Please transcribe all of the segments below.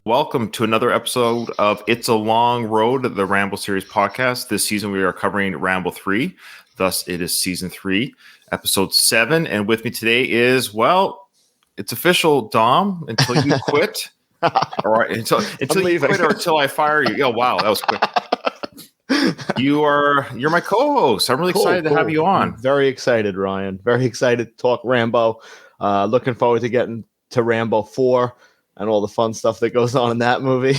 Welcome to another episode of It's a Long Road, the Rambo series podcast. This season we are covering Rambo 3. Thus, it is season 3, episode 7. And with me today is, well, it's official, Dom, until you quit. All right, until you quit or until I fire you. Oh, wow, that was quick. You're my co-host. I'm really excited to have you on. I'm very excited, Ryan. Very excited to talk Rambo. Looking forward to getting to Rambo 4 and all the fun stuff that goes on in that movie.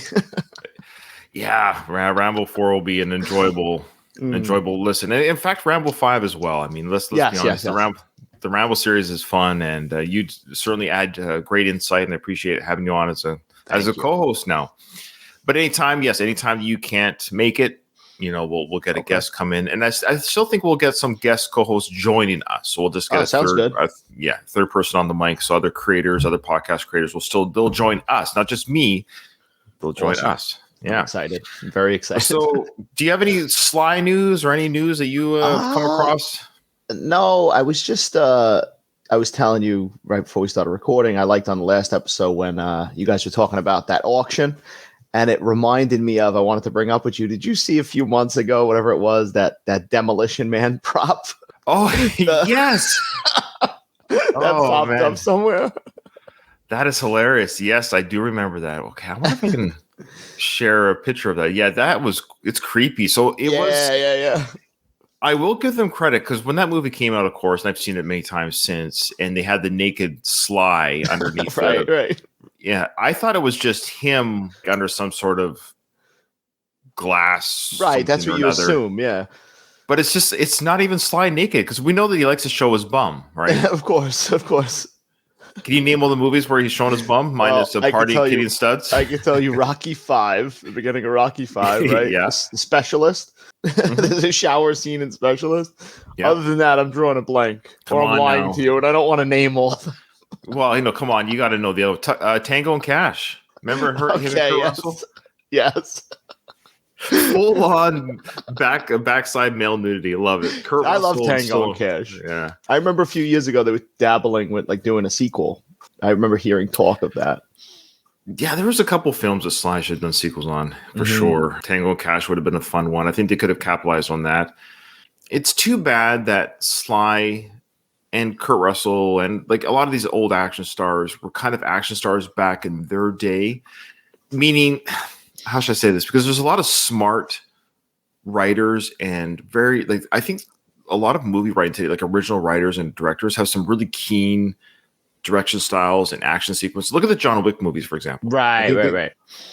Yeah, Rambo 4 will be an enjoyable listen. And in fact, Rambo 5 as well. I mean, let's be honest. Yes. The Rambo series is fun, and you certainly add great insight, and I appreciate having you on as a co-host now. But anytime you can't make it, we'll get a guest come in, and I still think we'll get some guest co-hosts joining us. So we'll just get third person on the mic. So other creators, other podcast creators they'll join us, not just me. They'll join us. Yeah, I'm very excited. So, do you have any Sly news or any news that you come across? No, I was just I was telling you right before we started recording. I liked on the last episode when you guys were talking about that auction. And it reminded me of, I wanted to bring up with you. Did you see a few months ago, whatever it was, that Demolition Man prop? Oh, yes. That popped up somewhere. That is hilarious. Yes, I do remember that. Okay, I wonder if I can share a picture of that. Yeah, it's creepy. So it was. Yeah. I will give them credit because when that movie came out, of course, and I've seen it many times since, and they had the naked Sly underneath right. Yeah, I thought it was just him under some sort of glass. Right, that's what you assume, yeah. But it's not even Sly naked because we know that he likes to show his bum, right? Of course. Can you name all the movies where he's showing his bum? Minus the Party Kitty and Studs? I can tell you Rocky 5, the beginning of Rocky 5, right? Yeah. The Specialist. Mm-hmm. There's a shower scene in Specialist. Yep. Other than that, I'm drawing a blank. I'm lying to you, and I don't want to name all of them. Well, come on. You got to know the other. Tango and Cash. Remember him and Kurt Russell? Yes. Full on backside male nudity. Love it. I love Tango and Cash. Yeah. I remember a few years ago they were dabbling with doing a sequel. I remember hearing talk of that. Yeah, there was a couple films that Sly should have done sequels on for sure. Tango and Cash would have been a fun one. I think they could have capitalized on that. It's too bad that Sly and Kurt Russell and a lot of these old action stars were kind of action stars back in their day. Meaning, how should I say this? Because there's a lot of smart writers and I think a lot of movie writing today, original writers and directors have some really keen direction styles and action sequences. Look at the John Wick movies, for example. Right.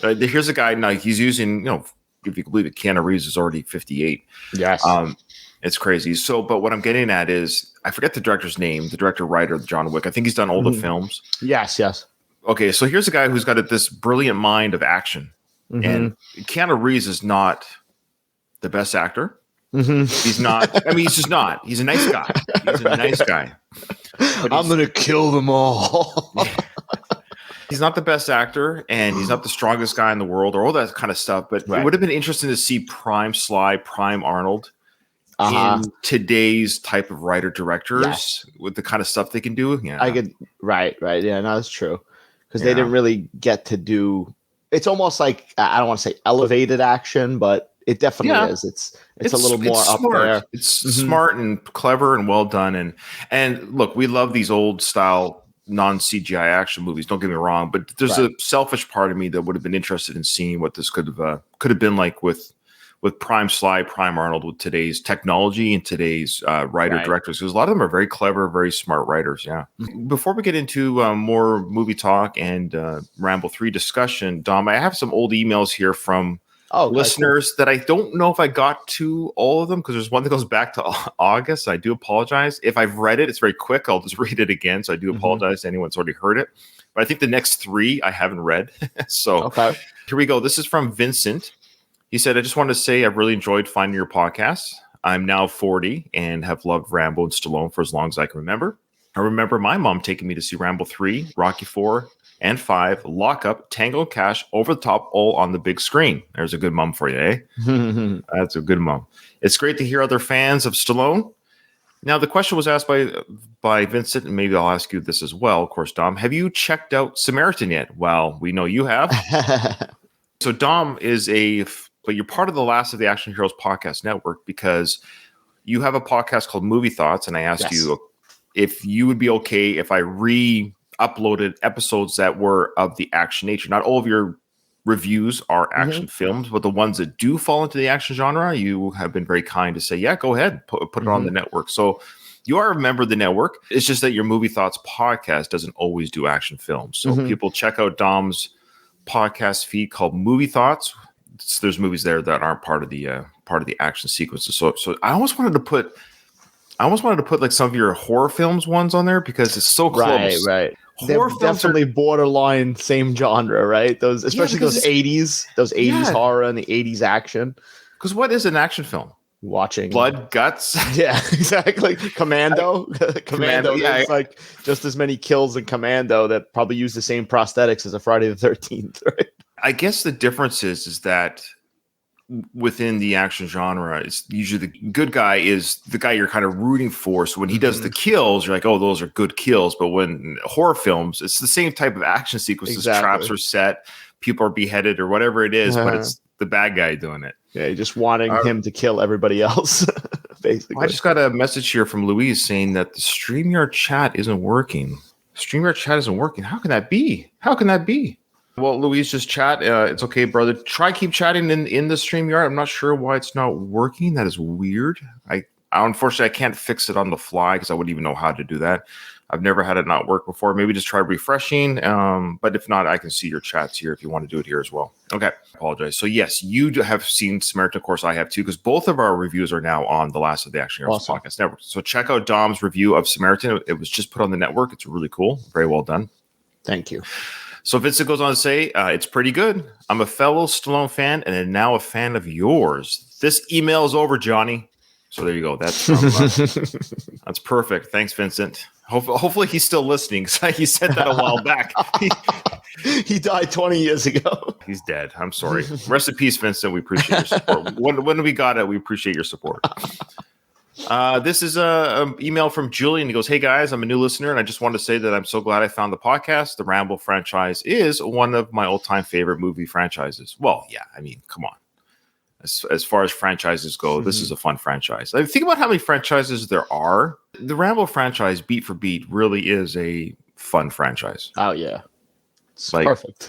Here's a guy now. He's using, if you can believe it, Keanu Reeves is already 58. Yes. It's crazy. So, but what I'm getting at is, I forget the director's name, the director-writer of John Wick. I think he's done all the films. Yes. Okay, so here's a guy who's got this brilliant mind of action. Mm-hmm. And Keanu Reeves is not the best actor. Mm-hmm. He's not. I mean, he's just not. He's a nice guy. I'm going to kill them all. He's not the best actor, and he's not the strongest guy in the world, or all that kind of stuff. But It would have been interesting to see Prime Sly, Prime Arnold in today's type of writer-directors with the kind of stuff they can do. Yeah, I could. Right. Yeah, no, that's true. Because they didn't really get to do. It's almost like, I don't want to say elevated action, but it definitely is. It's a little more up there. It's smart and clever and well done. And look, we love these old style non-CGI action movies. Don't get me wrong, but there's a selfish part of me that would have been interested in seeing what this could have been like with Prime Sly, Prime Arnold, with today's technology and today's writer-directors, because a lot of them are very clever, very smart writers, yeah. Before we get into more movie talk and Rambo 3 discussion, Dom, I have some old emails here from listeners that I don't know if I got to all of them, because there's one that goes back to August. I do apologize. If I've read it, it's very quick. I'll just read it again, so I do apologize to anyone that's already heard it. But I think the next 3 I haven't read. So here we go. This is from Vincent. He said, I just wanted to say I've really enjoyed finding your podcast. I'm now 40 and have loved Rambo and Stallone for as long as I can remember. I remember my mom taking me to see Rambo 3, Rocky 4, and 5, Lock Up, Tango and Cash, Over the Top, all on the big screen. There's a good mom for you, eh? That's a good mom. It's great to hear other fans of Stallone. Now, the question was asked by Vincent, and maybe I'll ask you this as well. Of course, Dom, have you checked out Samaritan yet? Well, we know you have. So Dom but you're part of the Last of the Action Heroes podcast network because you have a podcast called Movie Thoughts, and I asked you if you would be okay if I re-uploaded episodes that were of the action nature. Not all of your reviews are action films, but the ones that do fall into the action genre, you have been very kind to say, yeah, go ahead, put it on the network. So you are a member of the network. It's just that your Movie Thoughts podcast doesn't always do action films. So people check out Dom's podcast feed called Movie Thoughts. There's movies there that aren't part of the action sequences. So I almost wanted to put like some of your horror films ones on there because it's so close. Right. Horror They're definitely borderline same genre, right? Those, especially those 80s horror and the 80s action. Because what is an action film? Watching blood, guts. Yeah, exactly. Commando. Commando. Yeah, there's like just as many kills in Commando that probably use the same prosthetics as a Friday the 13th, right? I guess the difference is that within the action genre, it's usually the good guy is the guy you're kind of rooting for. So when he does the kills, you're like, oh, those are good kills. But when horror films, it's the same type of action sequences. Exactly. Traps are set, people are beheaded or whatever it is, but it's the bad guy doing it. Yeah, you're just wanting him to kill everybody else, basically. I just got a message here from Louise saying that the StreamYard chat isn't working. StreamYard chat isn't working. How can that be? Well, Louise, just chat. It's okay, brother. Try keep chatting in the StreamYard. I'm not sure why it's not working. That is weird. I unfortunately I can't fix it on the fly because I wouldn't even know how to do that. I've never had it not work before. Maybe just try refreshing. But if not, I can see your chats here if you want to do it here as well. Okay. I apologize. So yes, you have seen Samaritan. Of course, I have too, because both of our reviews are now on the Last of the Action Heroes podcast network. So check out Dom's review of Samaritan. It was just put on the network. It's really cool. Very well done. Thank you. So Vincent goes on to say, it's pretty good. I'm a fellow Stallone fan and now a fan of yours. This email is over, Johnny. So there you go. That's that's perfect. Thanks, Vincent. Hopefully he's still listening because he said that a while back. He died 20 years ago. He's dead. I'm sorry. Rest in peace, Vincent. We appreciate your support. When we got it, we appreciate your support. This is an email from Julian. He goes, hey, guys, I'm a new listener, and I just wanted to say that I'm so glad I found the podcast. The Rambo franchise is one of my all-time favorite movie franchises. Well, yeah, I mean, come on. As far as franchises go, this is a fun franchise. I think about how many franchises there are. The Rambo franchise, beat for beat, really is a fun franchise. Oh, yeah. It's like, perfect.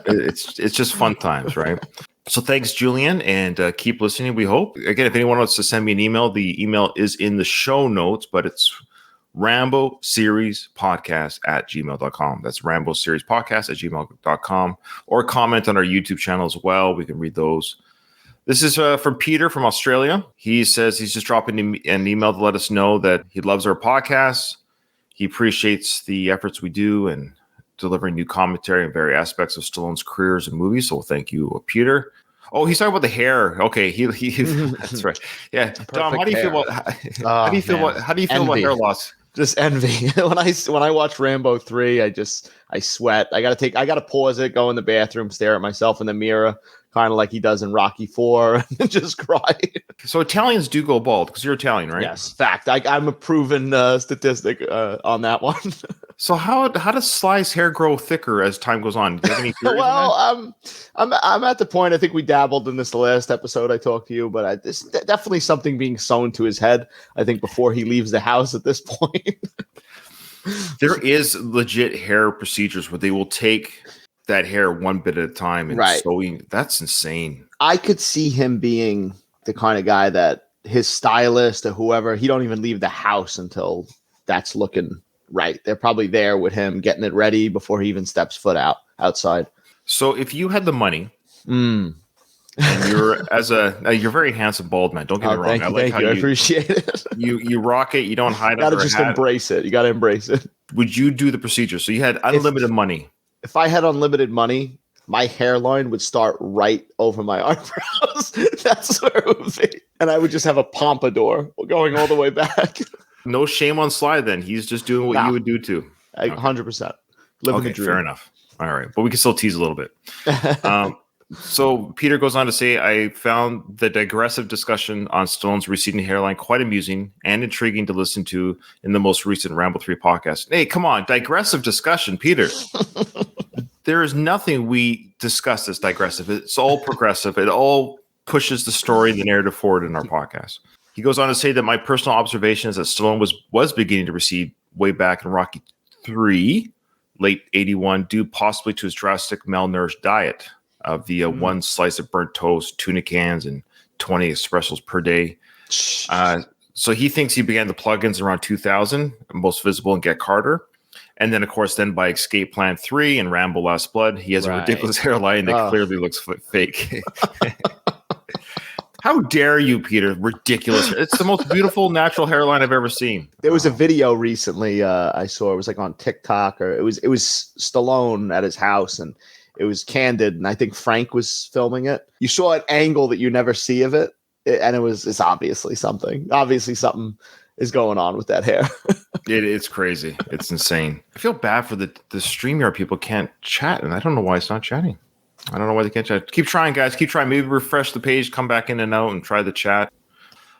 it's just fun times, right? So thanks, Julian, and keep listening, we hope. Again, if anyone wants to send me an email, the email is in the show notes, but it's Rambo Series Podcast at gmail.com. That's Rambo Series Podcast at gmail.com. Or comment on our YouTube channel as well. We can read those. This is from Peter from Australia. He says he's just dropping an email to let us know that he loves our podcast. He appreciates the efforts we do and delivering new commentary on various aspects of Stallone's careers and movies. So thank you, Peter. Oh, he's talking about the hair. Okay, he that's right. Yeah, Dom, how do you feel about how do you feel about hair loss? Just envy. When I watch Rambo 3, I sweat. I gotta pause it, go in the bathroom, stare at myself in the mirror, kind of like he does in Rocky 4, and just cry. So Italians do go bald because you're Italian, right? Yes, fact. I'm a proven statistic on that one. So how does Sly's hair grow thicker as time goes on? Do you have any theories? Well, I'm at the point. I think we dabbled in this the last episode I talked to you, but this definitely something being sewn to his head. I think before he leaves the house at this point. There is legit hair procedures where they will take that hair one bit at a time and sewing. That's insane. I could see him being the kind of guy that his stylist or whoever, he don't even leave the house until that's looking right. They're probably there with him getting it ready before he even steps foot outside. So if you had the money, and you're you're a very handsome bald man. Don't get me wrong. Thank you. I appreciate it. You rock it. You don't hide it. You gotta just embrace it. You gotta embrace it. Would you do the procedure? So you had unlimited money. If I had unlimited money, my hairline would start right over my eyebrows. That's where it would be. And I would just have a pompadour going all the way back. No shame on Sly then. He's just doing what you would do too. 100%. Living the dream. Fair enough. All right. But we can still tease a little bit. So Peter goes on to say, I found the digressive discussion on Stallone's receding hairline quite amusing and intriguing to listen to in the most recent Rambo 3 podcast. Hey, come on, digressive discussion, Peter. There is nothing we discuss that's digressive. It's all progressive. It all pushes the story and the narrative forward in our podcast. He goes on to say that my personal observation is that Stallone was beginning to recede way back in Rocky 3, late 81, due possibly to his drastic malnourished diet of the one slice of burnt toast, tuna cans, and 20 espressos per day. So he thinks he began the plugins around 2000, most visible in Get Carter. And then, of course, by Escape Plan 3 and Rambo Last Blood, he has a ridiculous hairline that clearly looks fake. How dare you, Peter? Ridiculous. It's the most beautiful natural hairline I've ever seen. There was a video recently I saw. It was like on TikTok, or it was Stallone at his house, and it was candid, and I think Frank was filming it. You saw an angle that you never see of it, and it's obviously something. Obviously something is going on with that hair. It's crazy. It's insane. I feel bad for the StreamYard people can't chat, and I don't know why it's not chatting. I don't know why they can't chat. Keep trying, guys. Keep trying. Maybe refresh the page, come back in and out, and try the chat.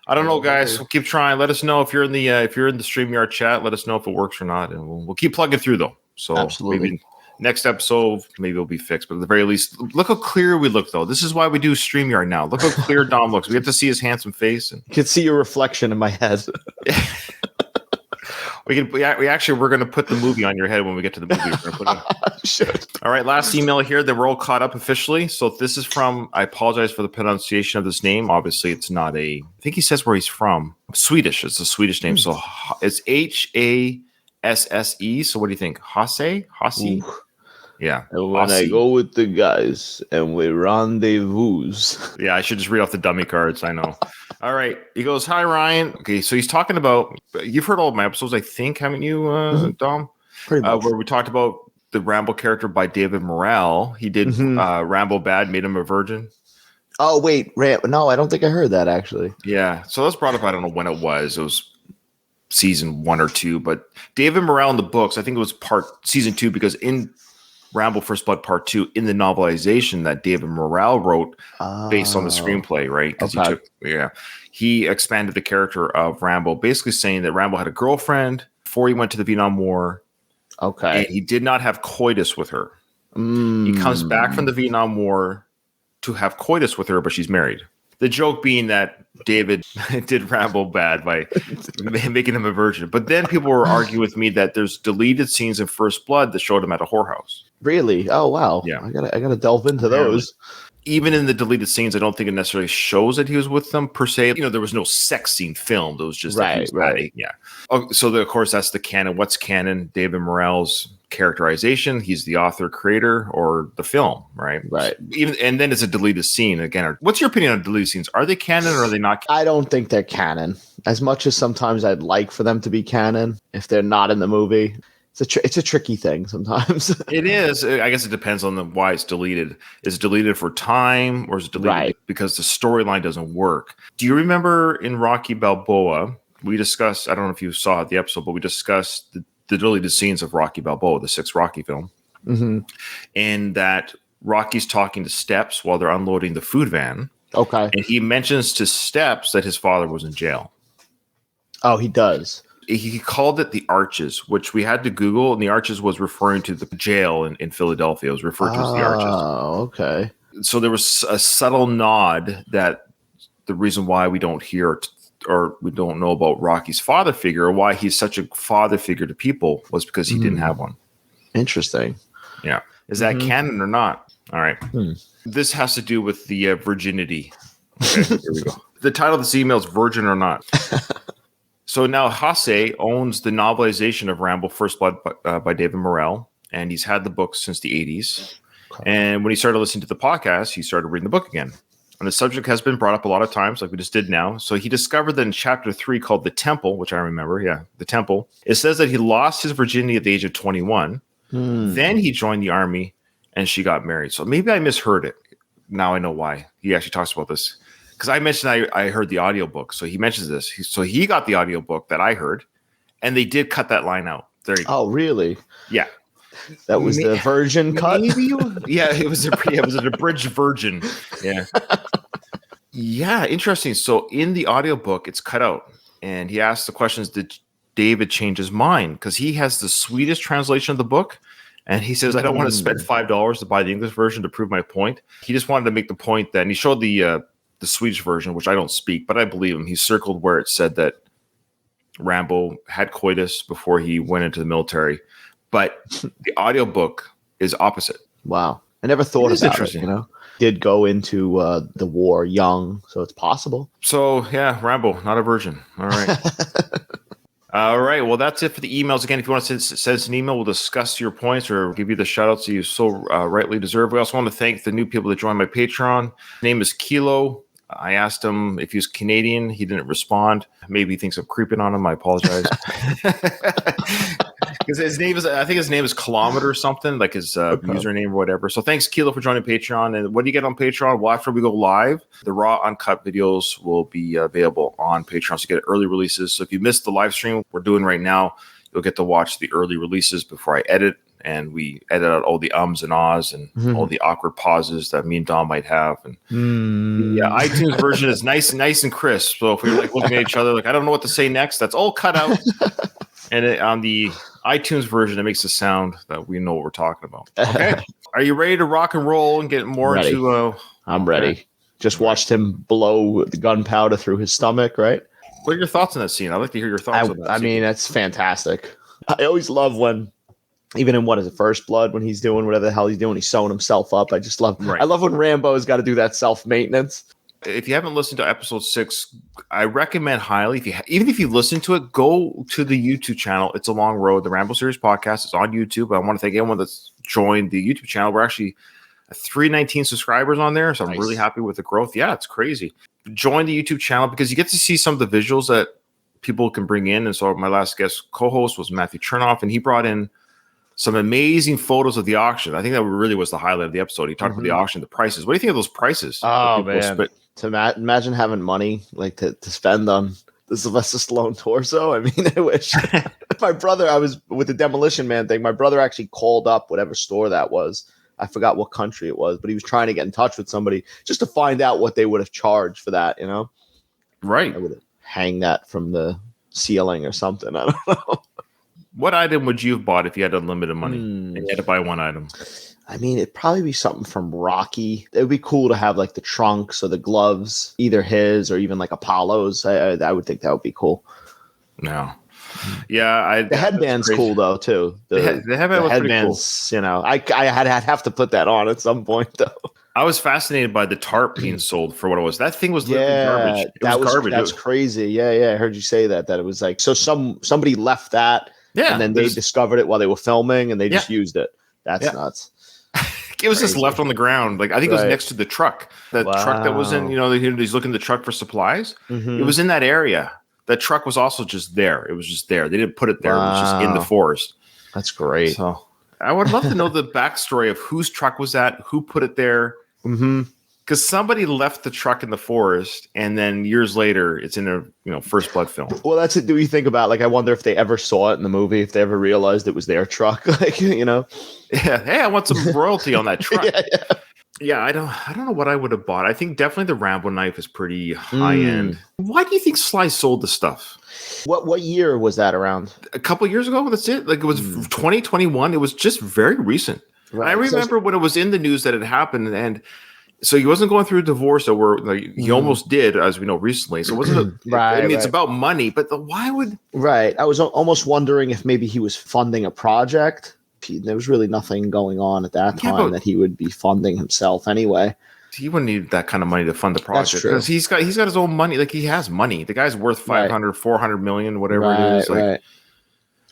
I don't know, guys. We'll keep trying. Let us know if you're in the StreamYard chat. Let us know if it works or not, and we'll keep plugging through though. So absolutely. Maybe next episode, maybe it'll be fixed. But at the very least, look how clear we look, though. This is why we do StreamYard now. Look how clear Dom looks. We get to see his handsome face. And you can see your reflection in my head. We're going to put the movie on your head when we get to the movie. We're gonna put it Sure. All right, last email here that we're all caught up officially. So this is from, I apologize for the pronunciation of this name. Obviously, it's not I think he says where he's from. Swedish. It's a Swedish name. So it's Hasse. So what do you think? Hasse? Yeah. And when I go with the guys and we rendezvous. Yeah, I should just read off the dummy cards. I know. All right. He goes, hi, Ryan. Okay, so he's talking about, you've heard all of my episodes, I think, haven't you, Dom? Pretty much. Where we talked about the Rambo character by David Morrell. He did Rambo Bad, made him a virgin. Oh, wait. No, I don't think I heard that, actually. Yeah. So that's brought up, I don't know when it was. It was season 1 or 2. But David Morrell in the books, I think it was season 2, because in Rambo First Blood Part 2, in the novelization that David Morrell wrote based on the screenplay, right? Because he expanded the character of Rambo, basically saying that Rambo had a girlfriend before he went to the Vietnam War. Okay. And he did not have coitus with her. He comes back from the Vietnam War to have coitus with her, but she's married. The joke being that David did Rambo bad by making him a virgin. But then people were arguing with me that there's deleted scenes in First Blood that showed him at a whorehouse. Really? Oh, wow. Yeah. I gotta delve into those. Even in the deleted scenes, I don't think it necessarily shows that he was with them per se. You know, there was no sex scene filmed. It was just right. Yeah. So of course, that's the canon. What's canon? David Morrell's characterization. He's the author, creator, or the film, right? Right. And then it's a deleted scene again. What's your opinion on deleted scenes? Are they canon or are they not? I don't think they're canon. As much as sometimes I'd like for them to be canon, if they're not in the movie. It's a tricky thing sometimes. It is. I guess it depends on why it's deleted. Is it deleted for time, or is it deleted because the storyline doesn't work? Do you remember in Rocky Balboa, we discussed, I don't know if you saw the episode, but we discussed the deleted scenes of Rocky Balboa, the 6th Rocky film, and that Rocky's talking to Steps while they're unloading the food van. Okay. And he mentions to Steps that his father was in jail. Oh, he does. He called it the Arches, which we had to Google, and the Arches was referring to the jail in Philadelphia. It was referred to as the Arches. Oh, okay. So there was a subtle nod that the reason why we don't hear or we don't know about Rocky's father figure, or why he's such a father figure to people, was because he didn't have one. Interesting. Yeah. Is that canon or not? All right. This has to do with the virginity. Okay, here we go. The title of this email is Virgin or Not. So now Hasse owns the novelization of Rambo First Blood by David Morrell, and he's had the book since the 80s. Okay. And when he started listening to the podcast, he started reading the book again. And the subject has been brought up a lot of times, like we just did now. So he discovered that in chapter 3 called The Temple, which I remember, The Temple, it says that he lost his virginity at the age of 21. Then he joined the army, and she got married. So maybe I misheard it. Now I know why. He actually talks about this. Because I mentioned I heard the audiobook. So he mentions this. So he got the audiobook that I heard, and they did cut that line out. There you go. Oh, really? Yeah. That was the version cut. Maybe, yeah, it was an abridged version. Yeah, yeah, interesting. So in the audiobook, it's cut out, and he asks the questions: did David change his mind? Because he has the Swedish translation of the book, and he says, "I don't want to spend $5 to buy the English version to prove my point." He just wanted to make the point that, and he showed the Swedish version, which I don't speak, but I believe him. He circled where it said that Rambo had coitus before he went into the military, but the audiobook is opposite. Wow. I never thought about it, you know? Did go into the war young, so it's possible. So, yeah, Rambo, not a virgin. All right. All right. Well, that's it for the emails. Again, if you want to send us an email, we'll discuss your points or give you the shout outs you so rightly deserve. We also want to thank the new people that joined my Patreon. His name is Kilo. I asked him if he was Canadian. He didn't respond. Maybe he thinks I'm creeping on him. I apologize. Because I think his name is Kilometer or something, like his username or whatever. So thanks, Kilo, for joining Patreon. And what do you get on Patreon? Well, after we go live, the raw uncut videos will be available on Patreon. So you get early releases. So if you missed the live stream we're doing right now, you'll get to watch the early releases before I edit. And we edit out all the ums and ahs and all the awkward pauses that me and Dom might have. And the iTunes version is nice and crisp. So if we're like looking at each other, like, I don't know what to say next, that's all cut out. And on the iTunes version, it makes a sound that we know what we're talking about. Okay. Are you ready to rock and roll and get more into... I'm ready. Just watched him blow the gunpowder through his stomach, right? What are your thoughts on that scene? I'd like to hear your thoughts on that scene. I mean, that's fantastic. I always love when... Even in First Blood, when he's doing whatever the hell he's doing, he's sewing himself up. I just love. Right. I love when Rambo's got to do that self maintenance. If you haven't listened to episode 6, I recommend highly. Even if you listen to it, go to the YouTube channel. It's a long road. The Rambo Series podcast is on YouTube. I want to thank everyone that's joined the YouTube channel. We're actually 319 subscribers on there, so I'm really happy with the growth. Yeah, it's crazy. Join the YouTube channel because you get to see some of the visuals that people can bring in. And so my last guest co-host was Matthew Chernoff, and he brought in some amazing photos of the auction. I think that really was the highlight of the episode. He talked about the auction, the prices. What do you think of those prices? Oh, man. To imagine having money like to spend on the Sylvester Stallone torso. I mean, I wish. My brother, I was with the Demolition Man thing. My brother actually called up whatever store that was. I forgot what country it was, but he was trying to get in touch with somebody just to find out what they would have charged for that, you know? Right. I would have hang that from the ceiling or something. I don't know. What item would you have bought if you had unlimited money and you had to buy one item? I mean, it'd probably be something from Rocky. It would be cool to have like the trunks or the gloves, either his or even like Apollo's. I would think that would be cool. No. Yeah. The headband's cool though, too. The headband was pretty cool. You know, I'd have to put that on at some point though. I was fascinated by the tarp being sold for what it was. That thing was literally garbage. It was garbage. That's crazy. Yeah. I heard you say that it was like, so somebody left that. Yeah, and then they discovered it while they were filming, and they just used it. That's nuts. It was just left on the ground. Like I think it was next to the truck. That truck that was in, he's looking at the truck for supplies. It was in that area. That truck was also just there. It was just there. They didn't put it there. It was just in the forest. That's great. So I would love to know the backstory of whose truck was that, who put it there. Because somebody left the truck in the forest, and then years later, it's in a First Blood film. Well, that's it. Do you think about I wonder if they ever saw it in the movie, if they ever realized it was their truck, Yeah. Hey, I want some royalty on that truck. Yeah. I don't know what I would have bought. I think definitely the Rambo knife is pretty high end. Why do you think Sly sold the stuff? What year was that around? A couple of years ago. That's it. Like it was 2021. It was just very recent. Right. I remember when it was in the news that it happened, and so he wasn't going through a divorce, or he almost did, as we know recently. So it wasn't. It's about money, but why would? Right. I was almost wondering if maybe he was funding a project. There was really nothing going on at that time that he would be funding himself anyway. He wouldn't need that kind of money to fund the project because he's got his own money. Like he has money. The guy's worth 500, 400 million, whatever it is. Like,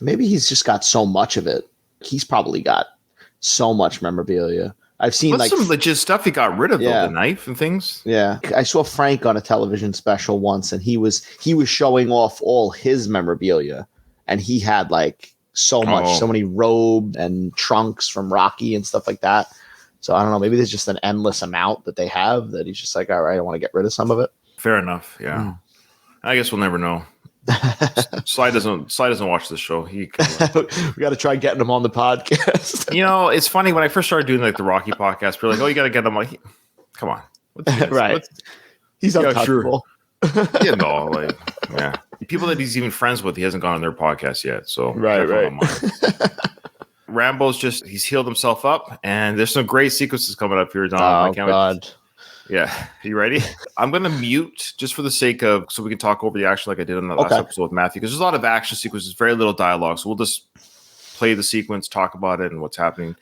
maybe he's just got so much of it. He's probably got so much memorabilia. I've seen some legit stuff he got rid of, though, the knife and things. Yeah, I saw Frank on a television special once, and he was showing off all his memorabilia, and he had so much, so many robes and trunks from Rocky and stuff like that. So I don't know, maybe there's just an endless amount that they have that he's just like, all right, I want to get rid of some of it. Fair enough. Yeah, I guess we'll never know. Sly doesn't watch the show. We got to try getting him on the podcast. It's funny when I first started doing like the Rocky podcast. We're like, oh, you got to get him. Like, come on, right? He's untouchable. Sure. Yeah. People that he's even friends with, he hasn't gone on their podcast yet. So right. Rambo's he's healed himself up, and there's some great sequences coming up here, Don. Oh, God. Yeah. You ready? I'm going to mute just for the sake of, so we can talk over the action like I did on the last episode with Matthew, because there's a lot of action sequences, very little dialogue. So we'll just play the sequence, talk about it and what's happening.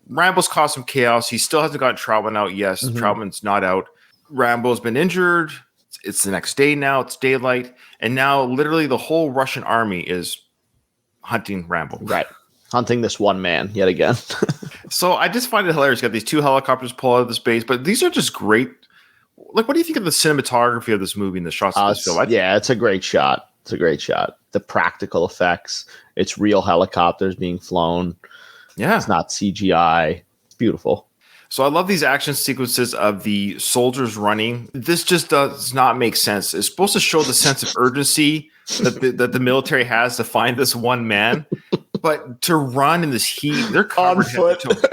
Rambo's caused some chaos. He still hasn't gotten Troutman out. Yes, Troutman's not out. Rambo's been injured. It's the next day now. It's daylight. And now literally the whole Russian army is hunting Rambo. Right. Hunting this one man yet again. So I just find it hilarious. You got these two helicopters pull out of the space, but these are just great. Like, what do you think of the cinematography of this movie and the shots of this film? It's a great shot. The practical effects. It's real helicopters being flown. Yeah. It's not CGI. It's beautiful. So I love these action sequences of the soldiers running. This just does not make sense. It's supposed to show the sense of urgency that the military has to find this one man. But to run in this heat, they're covered head to toe.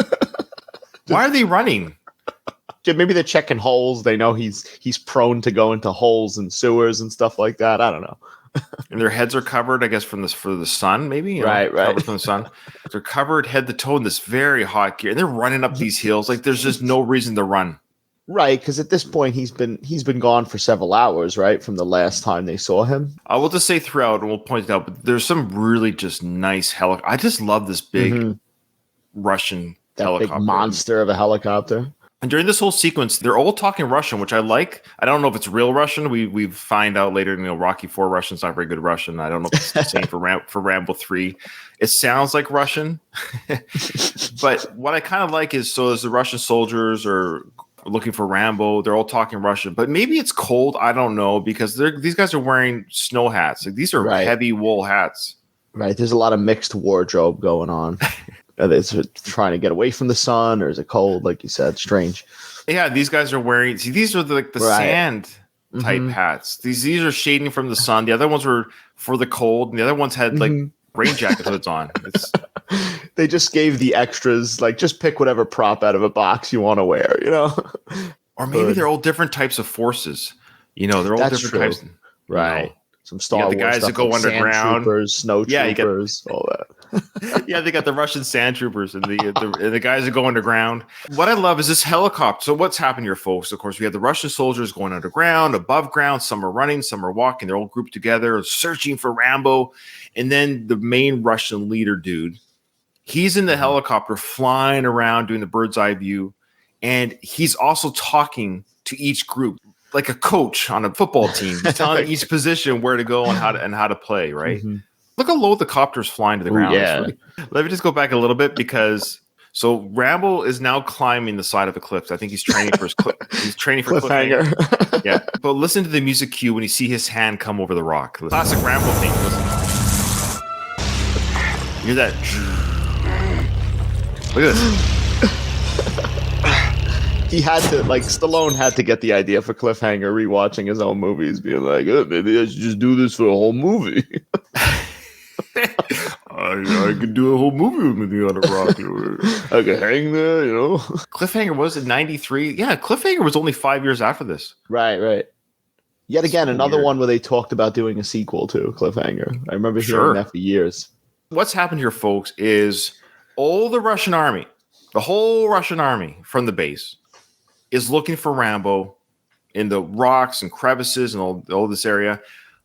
Why are they running? Maybe they're checking holes. They know he's prone to go into holes and sewers and stuff like that. I don't know. And their heads are covered, I guess, for the sun, maybe. Right. Covered from the sun. They're covered head to toe in this very hot gear, and they're running up these hills. Like, there's just no reason to run. Right, because at this point he's been gone for several hours, right, from the last time they saw him. I will just say throughout, and we'll point it out, but there's some really just nice helicopter. I just love this big Russian helicopter. Big monster of a helicopter. And during this whole sequence, they're all talking Russian, which I like. I don't know if it's real Russian. We find out later, Rocky IV Russian's not very good Russian. I don't know if it's the same for Rambo III. It sounds like Russian. But what I kind of like is, so as the Russian soldiers are looking for Rambo, they're all talking Russian. But maybe it's cold. I don't know, because these guys are wearing snow hats. Like, these are heavy wool hats. Right. There's a lot of mixed wardrobe going on. Are they trying to get away from the sun, or is it cold? Like you said, strange. Yeah, these guys are wearing. See, these are the sand type hats. These are shading from the sun. The other ones were for the cold, and the other ones had like rain jacket hoods on. They just gave the extras, like, just pick whatever prop out of a box you want to wear, Or maybe they're all different types of forces. They're all different types. Right. Some Star Wars the guys stuff, that go like underground, troopers, snow troopers, all that. Yeah, they got the Russian sand troopers and the guys that go underground. What I love is this helicopter. So what's happened here, folks? Of course, we have the Russian soldiers going underground, above ground. Some are running, some are walking. They're all grouped together, searching for Rambo. And then the main Russian leader dude, he's in the helicopter flying around doing the bird's eye view. And he's also talking to each group like a coach on a football team. He's telling each position where to go and how to play, right? Look how low the copter's flying to the ground. Yeah. Let me just go back a little bit, because so Rambo is now climbing the side of a cliff. I think he's training for cliffhanger. Yeah. But listen to the music cue when you see his hand come over the rock. The classic Rambo thing. Listen. You hear that? Look at this. He had to, Stallone had to get the idea for cliffhanger rewatching his own movies, being like, maybe I should just do this for a whole movie. I could do a whole movie with me on a rock. I could hang there, Cliffhanger was in 93. Yeah, Cliffhanger was only 5 years after this. Right. Yet again, another one where they talked about doing a sequel to Cliffhanger. I remember hearing that for years. What's happened here, folks, is all the Russian army, the whole Russian army from the base, is looking for Rambo in the rocks and crevices and all this area.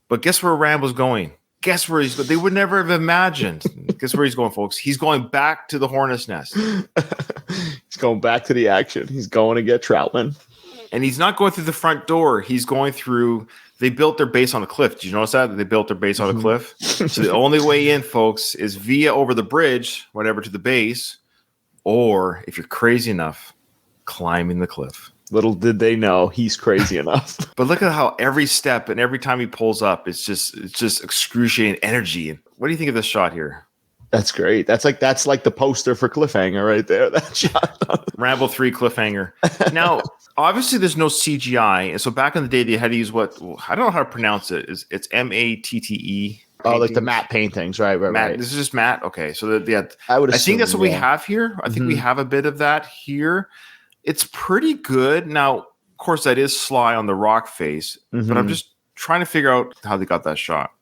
But guess where Rambo's going? Guess where he's going? They would never have imagined. Guess where he's going, folks? He's going back to the Hornet's Nest. He's going back to the action. He's going to get Troutman. And he's not going through the front door. He's going through. They built their base on a cliff. Did you notice that? They built their base on a cliff. So the only way in, folks, is via over the bridge, whatever, to the base. Or if you're crazy enough, climbing the cliff. Little did they know he's crazy enough. But look at how every step and every time he pulls up, it's just excruciating energy. And what do you think of this shot here? That's great. That's like the poster for Cliffhanger right there. That shot. Rambo 3 Cliffhanger. Now, Obviously, there's no CGI, and so back in the day, they had to use what I don't know how to pronounce it. It's MATTE. Oh, like the matte paintings, right? Matte. This is just matte. Okay, so I think that's what we have here. I think we have a bit of that here. It's pretty good. Now, of course, that is Sly on the rock face, but I'm just trying to figure out how they got that shot.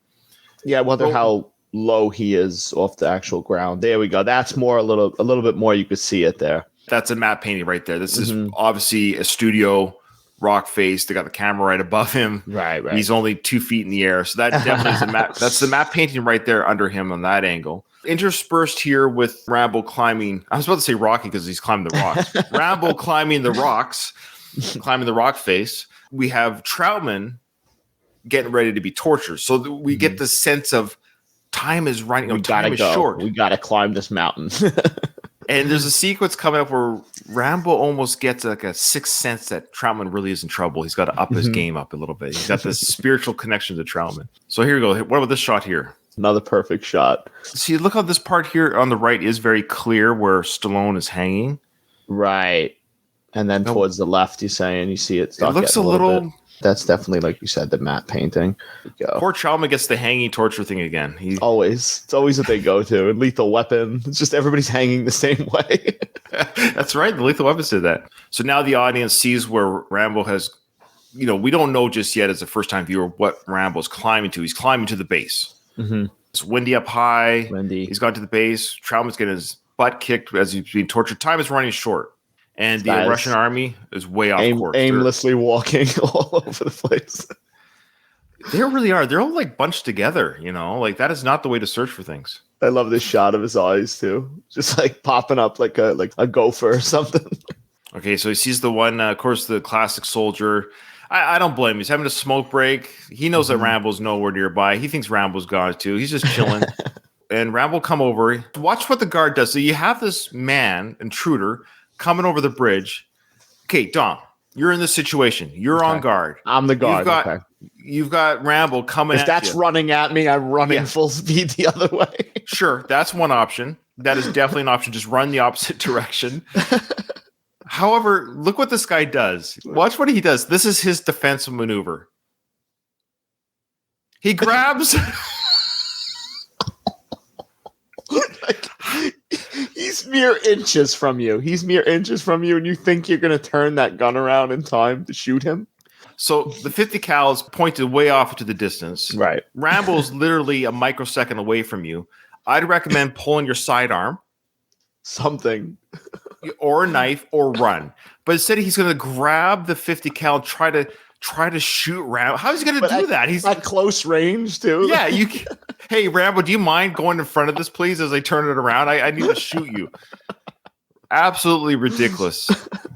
Yeah, I wonder how low he is off the actual ground. There we go. That's more a little bit more. You could see it there. That's a matte painting right there. This is obviously a studio rock face. They got the camera right above him. Right. He's only 2 feet in the air. So that definitely is a matte. That's the matte painting right there under him on that angle. Interspersed here with Rambo climbing. I was about to say Rocky because he's climbing the rocks. Rambo climbing the rocks, climbing the rock face. We have Troutman getting ready to be tortured. So we get the sense of time is running. Time is short. We got to climb this mountain. And there's a sequence coming up where Rambo almost gets like a sixth sense that Troutman really is in trouble. He's got to up his game up a little bit. He's got this spiritual connection to Troutman. So here we go. What about this shot here? Another perfect shot. See, look how this part here on the right is very clear where Stallone is hanging. Right. And then towards the left, you see it. It looks a little. That's definitely, like you said, the matte painting. Poor Troutman gets the hanging torture thing again. It's always what they go to. And Lethal Weapon. It's just everybody's hanging the same way. That's right. The Lethal Weapon did that. So now the audience sees where Rambo has, we don't know just yet as a first-time viewer what Rambo's climbing to. He's climbing to the base. It's windy up high. He's gone to the base. Troutman's getting his butt kicked as he's being tortured. Time is running short. And the Russian army is way off course. Aimlessly walking all over the place. They really are. They're all like bunched together, Like that is not the way to search for things. I love this shot of his eyes too. Just like popping up like a gopher or something. Okay, so he sees the one, of course, the classic soldier. I don't blame him. He's having a smoke break. He knows that Rambo's nowhere nearby. He thinks Rambo's gone too. He's just chilling. And Rambo come over. Watch what the guard does. So you have this man, intruder, coming over the bridge. Okay, Dom, you're in this situation. You're on guard. I'm the guard. You've got Rambo coming if that's running at me, I'm running full speed the other way. Sure, that's one option. That is definitely an option. Just run the opposite direction. However, look what this guy does. Watch what he does. This is his defensive maneuver. He grabs... He's mere inches from you. And you think you're going to turn that gun around in time to shoot him? So the 50 cal is pointed way off into the distance. Right. Rambo's literally a microsecond away from you. I'd recommend pulling your sidearm. Something. Or a knife or run. But instead he's going to grab the 50 cal and try to shoot Rambo. How is he going to do that? He's at close range too. Yeah, hey Rambo, do you mind going in front of this, please, as I turn it around? I need to shoot you. Absolutely ridiculous.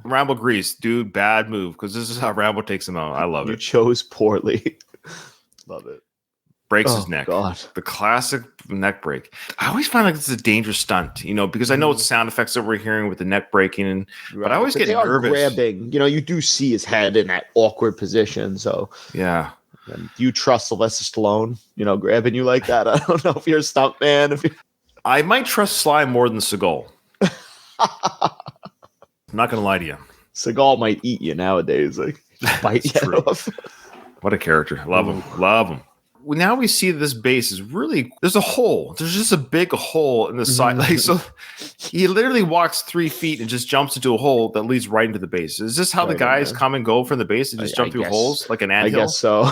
Rambo agrees, dude. Bad move because this is how Rambo takes him out. I love it. You chose poorly. Love it. Breaks his neck. God. The classic neck break. I always find like it's a dangerous stunt, because I know it's sound effects that we're hearing with the neck breaking, but I always get nervous. Grabbing, you do see his head in that awkward position. So yeah. And do you trust Sylvester Stallone? Grabbing you like that? I don't know if you're a stunt man. I might trust Sly more than Seagal. I'm not gonna lie to you. Seagal might eat you nowadays. Like bite you off. What a character! Love him. Love him. Now we see this base is really there's a hole. There's just a big hole in the side. Like so, he literally walks 3 feet and just jumps into a hole that leads right into the base. Is this how the guys come and go from the base and just jump through holes like an anthill? I guess so.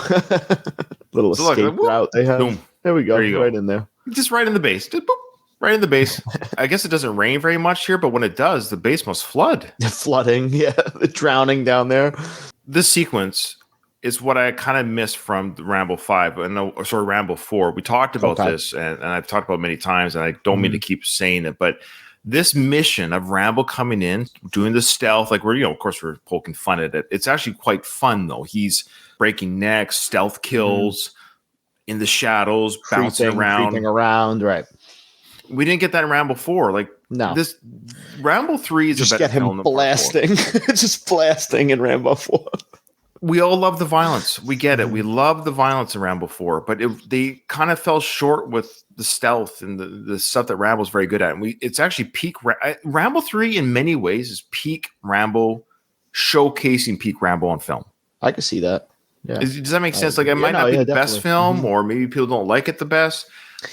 Little escape route they have. Boom. There we go. Right in there. Just right in the base. Just boop, right in the base. I guess it doesn't rain very much here, but when it does, the base must flood. Flooding, yeah, the drowning down there. This sequence is what I kind of missed from Rambo 5 and Rambo 4. We talked about this, and I've talked about it many times, and I don't mean to keep saying it, but this mission of Rambo coming in, doing the stealth, like we're, of course, we're poking fun at it. It's actually quite fun, though. He's breaking necks, stealth kills in the shadows, bouncing around. Creeping around, right. We didn't get that in Rambo 4. Like, no. This Rambo 3 is just a better get him blasting. Just blasting in Rambo 4. We all love the violence. We get it. We love the violence in Rambo 4, but they kind of fell short with the stealth and the stuff that Rambo's very good at. And it's actually peak Rambo 3 in many ways is peak Rambo showcasing peak Rambo on film. I could see that. Yeah. Does that make sense? Like, it might not be the best film, or maybe people don't like it the best,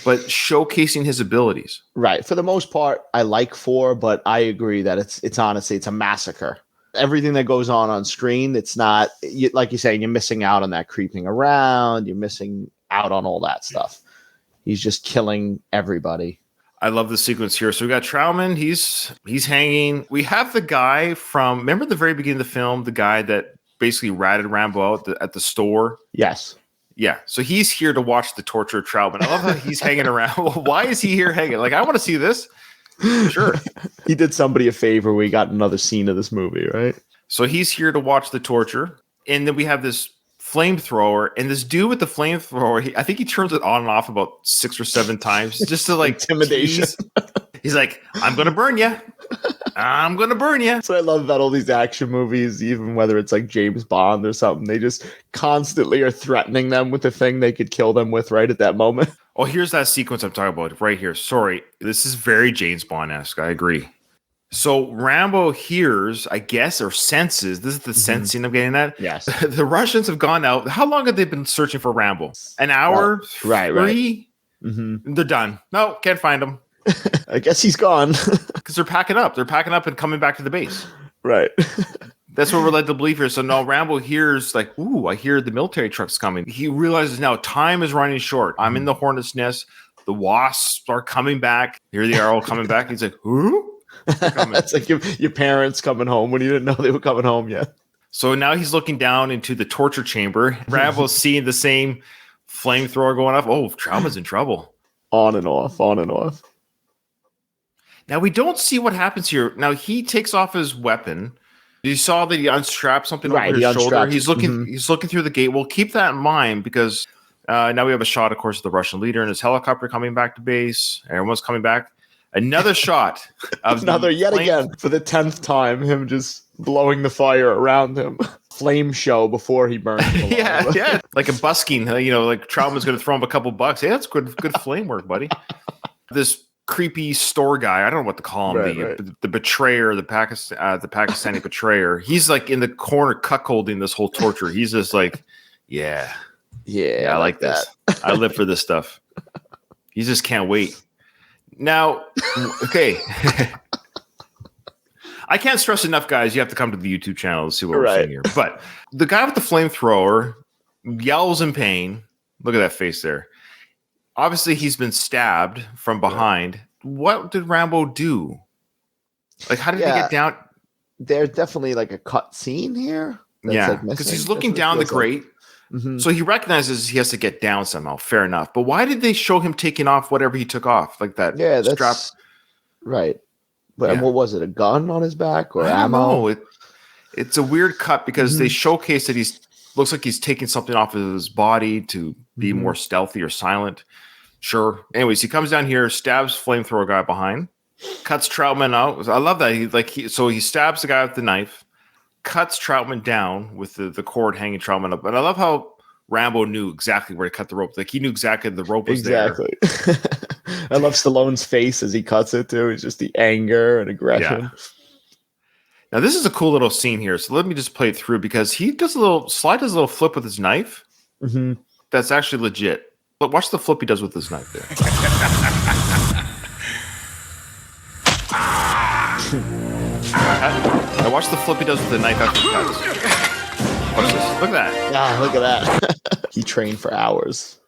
but showcasing his abilities. Right. For the most part, I like 4, but I agree that it's honestly, it's a massacre. Everything that goes on screen, it's not, like you're saying, you're missing out on that creeping around. You're missing out on all that stuff. He's just killing everybody. I love the sequence here. So we got Trautman. He's hanging. We have the guy from, remember the very beginning of the film, the guy that basically ratted Rambo out at the store? Yes. Yeah. So he's here to watch the torture of Trautman. I love how he's hanging around. Well, why is he here hanging? Like, I want to see this. Sure. He did somebody a favor. We got another scene of this movie, right? So he's here to watch the torture. And then we have this flamethrower, and this dude with the flamethrower, I think he turns it on and off about 6 or 7 times just to like intimidation. He's like, I'm gonna burn you. I'm gonna burn you. That's what I love about all these action movies, even whether it's like James Bond or something. They just constantly are threatening them with the thing they could kill them with right at that moment. Oh, here's that sequence I'm talking about right here. Sorry, this is very James Bond-esque. I agree. So Rambo hears, I guess, or senses. This is the sensing I'm getting at. Yes. The Russians have gone out. How long have they been searching for Rambo? An hour? Right. 3? Mm-hmm. They're done. No, can't find him. I guess he's gone. Because they're packing up. They're packing up and coming back to the base. Right. That's what we're led to believe here. So now Rambo hears like, ooh, I hear the military trucks coming. He realizes now time is running short. I'm in the hornet's nest. The wasps are coming back. Here they are all coming back. He's like, who? That's like your parents coming home when you didn't know they were coming home yet. So now he's looking down into the torture chamber. Rambo's seeing the same flamethrower going off. Oh, Trautman's in trouble. On and off, on and off. Now we don't see what happens here. Now he takes off his weapon. You saw that he unstrapped something over his shoulder. He's looking. He's looking through the gate. We'll keep that in mind because now we have a shot, of course, of the Russian leader and his helicopter coming back to base. Everyone's coming back. Another shot of yet again for the 10th time, him just blowing the fire around him. Flame show before he burns. yeah, like a busking. Like Trautman's going to throw him a couple bucks. Hey, that's good flame work, buddy. This creepy store guy, I don't know what to call him, the betrayer, the Pakistani betrayer. He's like in the corner cuckolding this whole torture. He's just like, yeah, I like this. I live for this stuff. He just can't wait. Now, okay. I can't stress enough, guys. You have to come to the YouTube channel to see what we're seeing here. But the guy with the flamethrower yells in pain. Look at that face there. Obviously, he's been stabbed from behind. What did Rambo do? Like, how did he get down? There's definitely like a cut scene here. Yeah, because he's looking down the grate. Mm-hmm. So he recognizes he has to get down somehow. Fair enough. But why did they show him taking off whatever he took off? Like that strap? Right. But what was it? A gun on his back or ammo? No, it's a weird cut because they showcase that looks like he's taking something off of his body to be more stealthy or silent. Sure. Anyways, he comes down here, stabs flamethrower guy behind, cuts Trautman out. I love that. He stabs the guy with the knife, cuts Trautman down with the cord hanging Trautman up. And I love how Rambo knew exactly where to cut the rope. Like he knew exactly the rope was there. I love Stallone's face as he cuts it too. It's just the anger and aggression. Yeah. Now this is a cool little scene here. So let me just play it through because he does a little flip with his knife. Mm-hmm. That's actually legit. But watch the flip he does with his knife there. Now watch the flip he does with the knife after he cuts. Watch this. Look at that. Ah, look at that. He trained for hours.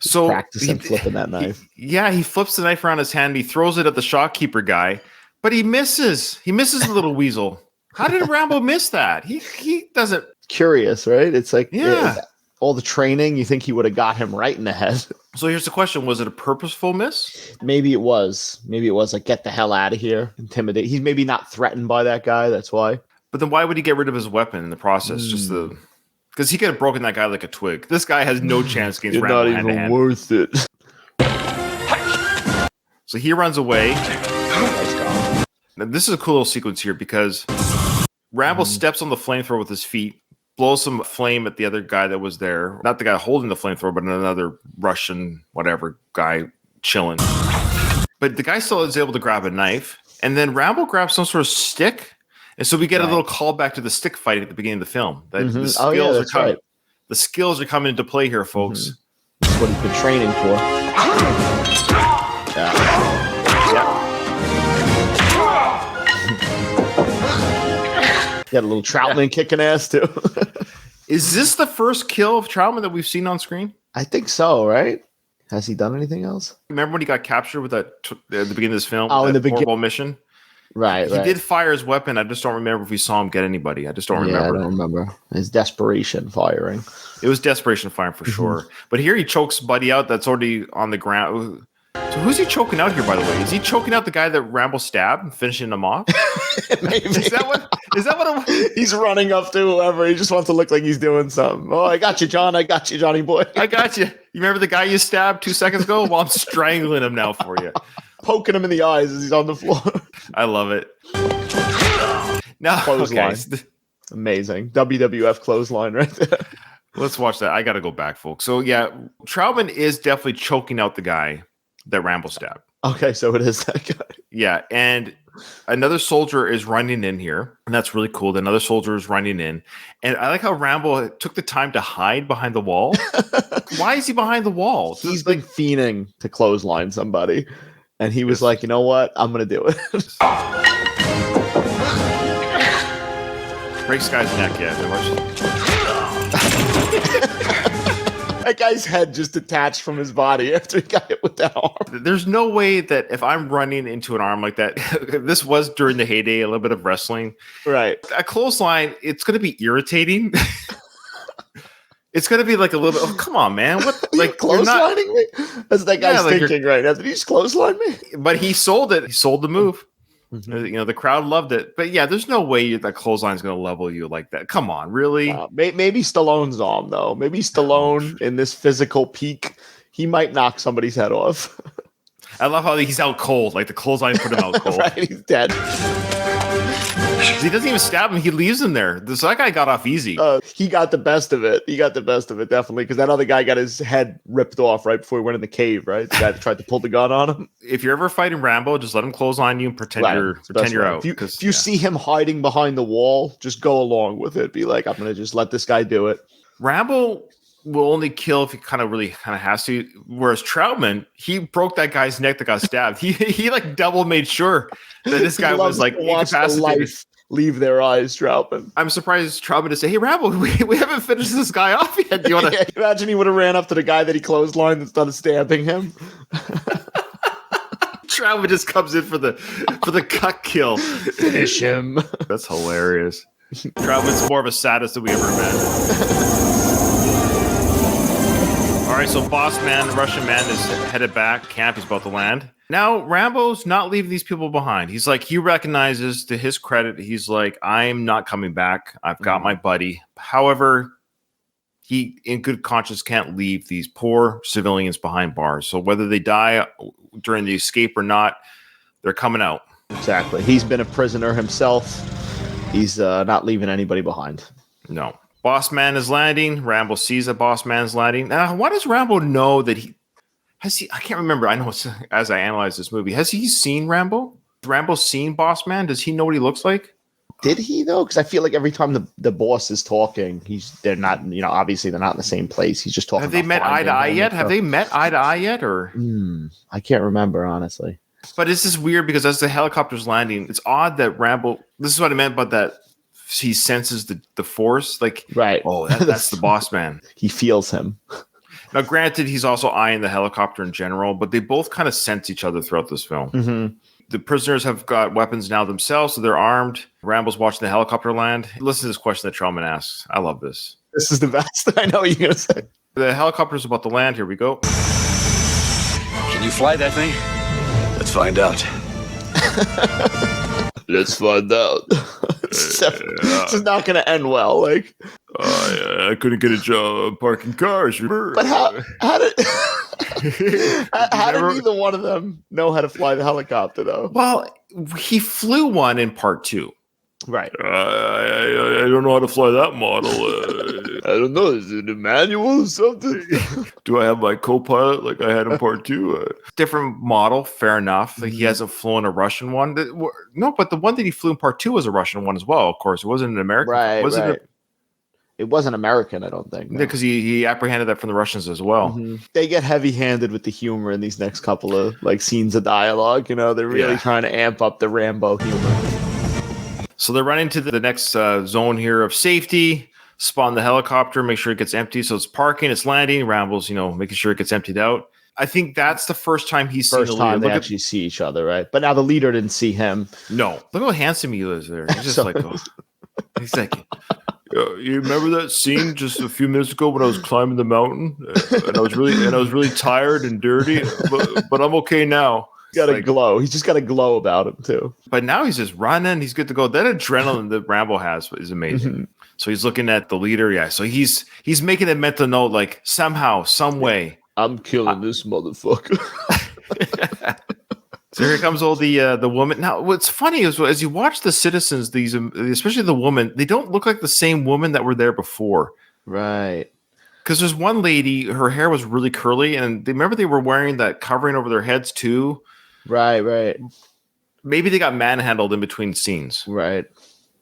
So practicing flipping that knife. He flips the knife around his hand. He throws it at the shopkeeper guy, but he misses. He misses the little weasel. How did Rambo miss that? He doesn't. Curious, right? It's like all the training. You think he would have got him right in the head. So here's the question: was it a purposeful miss? Maybe it was. Maybe it was like get the hell out of here. Intimidate. He's maybe not threatened by that guy. That's why. But then why would he get rid of his weapon in the process? Because he could have broken that guy like a twig. This guy has no chance against Rambo hand to hand. Not even worth it. So he runs away. Now, this is a cool little sequence here because Rambo steps on the flamethrower with his feet, blows some flame at the other guy that was there. Not the guy holding the flamethrower, but another Russian, whatever, guy chilling. But the guy still is able to grab a knife. And then Rambo grabs some sort of stick. And so we get a little callback to the stick fight at the beginning of the film. That the skills Oh, yeah, are that's coming. right. The skills are coming into play here, folks. That's what he's been training for. Yeah. Got a little Troutman kicking ass too. Is this the first kill of Troutman that we've seen on screen? I think so, right? Has he done anything else? Remember when he got captured with that at the beginning of this film? Oh, in the horrible mission. Right, He did fire his weapon. I just don't remember if we saw him get anybody. I just don't remember. I don't remember. His desperation firing. It was desperation firing for sure. But here he chokes Buddy out that's already on the ground. So who's he choking out here, by the way? Is he choking out the guy that Rambo stabbed and finishing him off? Maybe. Is that what it was? He's running up to whoever. He just wants to look like he's doing something. Oh, I got you, John. I got you, Johnny boy. I got you. You remember the guy you stabbed 2 seconds ago? Well, I'm strangling him now for you. Poking him in the eyes as he's on the floor. I love it. No, Clothesline. okay. Amazing. WWF clothesline right there. Let's watch that. I got to go back, folks. So, yeah, Troutman is definitely choking out the guy that Rambo stabbed. Okay, so it is that guy. Yeah, and another soldier is running in here, and that's really cool. Another soldier is running in, and I like how Rambo took the time to hide behind the wall. Why is he behind the wall? He's been fiending to clothesline somebody, and he was like, you know what? I'm going to do it. Breaks guy's neck, yeah. That guy's head just detached from his body after he got hit with that arm. There's no way that if I'm running into an arm like that, this was during the heyday, a little bit of wrestling. Right. A clothesline, it's going to be irritating. It's going to be like a little bit, oh, come on, man. What? Like, clotheslining me? That's what that guy's thinking right now. Did he just clothesline me? But he sold it. He sold the move. You know, the crowd loved it. But yeah, there's no way that clothesline is going to level you like that. Come on, really? Maybe Stallone's arm, though. Maybe Stallone in this physical peak, he might knock somebody's head off. I love how he's out cold. Like the clothesline put him out cold. Right, he's dead. He doesn't even stab him. He leaves him there. So that guy got off easy. He got the best of it. He got the best of it, definitely, because that other guy got his head ripped off right before he went in the cave, right? The guy that tried to pull the gun on him. If you're ever fighting Rambo, just let him clothesline you and pretend you're out. If you see him hiding behind the wall, just go along with it. Be like, I'm going to just let this guy do it. Rambo will only kill if he kind of has to. Whereas Troutman, he broke that guy's neck that got stabbed. He like double made sure that this guy was like incapacitated. Leave their eyes, Troutman. I'm surprised Troutman to say, "Hey, Rambo, we haven't finished this guy off yet. Do you want to?" Imagine he would have ran up to the guy that he clotheslined instead of stabbing him. Troutman just comes in for the cut kill. Finish him. That's hilarious. Troutman's more of a sadist than we ever met. All right, so Boss Man, the Russian man, is headed back. Camp is about to land. Now, Rambo's not leaving these people behind. He's like, he recognizes, to his credit, he's like, I'm not coming back. I've got my buddy. However, he, in good conscience, can't leave these poor civilians behind bars. So whether they die during the escape or not, they're coming out. Exactly. He's been a prisoner himself. He's not leaving anybody behind. No. Boss Man is landing. Rambo sees that Boss Man's landing. Now, why does Rambo know that he... I can't remember. I know as I analyze this movie, has he seen Rambo? Has Rambo seen Boss Man? Does he know what he looks like? Did he though? Because I feel like every time the boss is talking, they're not, obviously they're not in the same place. He's just talking. Have they met eye to eye yet? Have they met eye to eye yet? Or I can't remember, honestly. But it's just weird because as the helicopter's landing, it's odd that Rambo. This is what I meant about that. He senses the force, like right. Oh, that's the Boss Man. He feels him. Now, granted, he's also eyeing the helicopter in general, but they both kind of sense each other throughout this film. Mm-hmm. The prisoners have got weapons now themselves, so they're armed. Rambo's watching the helicopter land. Listen to this question that Troutman asks. I love this. This is the best. I know what you're going to say. The helicopter's about to land. Here we go. Can you fly that thing? Let's find out. Let's find out. This is not going to end well. Like, I couldn't get a job parking cars. But how did neither one of them know how to fly the helicopter, though? Well, he flew one in part 2. Right. I don't know how to fly that model. I don't know. Is it a manual or something? Do I have my co-pilot like I had in part 2? Different model, fair enough. Like he hasn't flown a Russian one. No, but the one that he flew in part 2 was a Russian one as well. Of course, it wasn't an American. Right, Was right. It wasn't American, I don't think. Yeah, because he apprehended that from the Russians as well. They get heavy-handed with the humor in these next couple of like scenes of dialogue. You know, they're really trying to amp up the Rambo humor. So they're running to the next zone here of safety. Spawn the helicopter, make sure it gets empty. So it's parking, it's landing. Rambo's, making sure it gets emptied out. I think that's the first time he's seen the leader. They actually see each other, right? But now the leader didn't see him. No, look how handsome he is there. He's just he's like. You remember that scene just a few minutes ago when I was climbing the mountain and I was really tired and dirty, but I'm okay now. Got a glow. He's just got a glow about him too. But now he's just running. He's good to go. That adrenaline that Rambo has is amazing. So he's looking at the leader. Yeah. So he's making a mental note, like somehow, some way, I'm killing this motherfucker. So here comes all the woman. Now, what's funny is as you watch the citizens, these especially the woman, they don't look like the same woman that were there before, right? Because there's one lady, her hair was really curly, and remember they were wearing that covering over their heads too. Right. Maybe they got manhandled in between scenes. Right.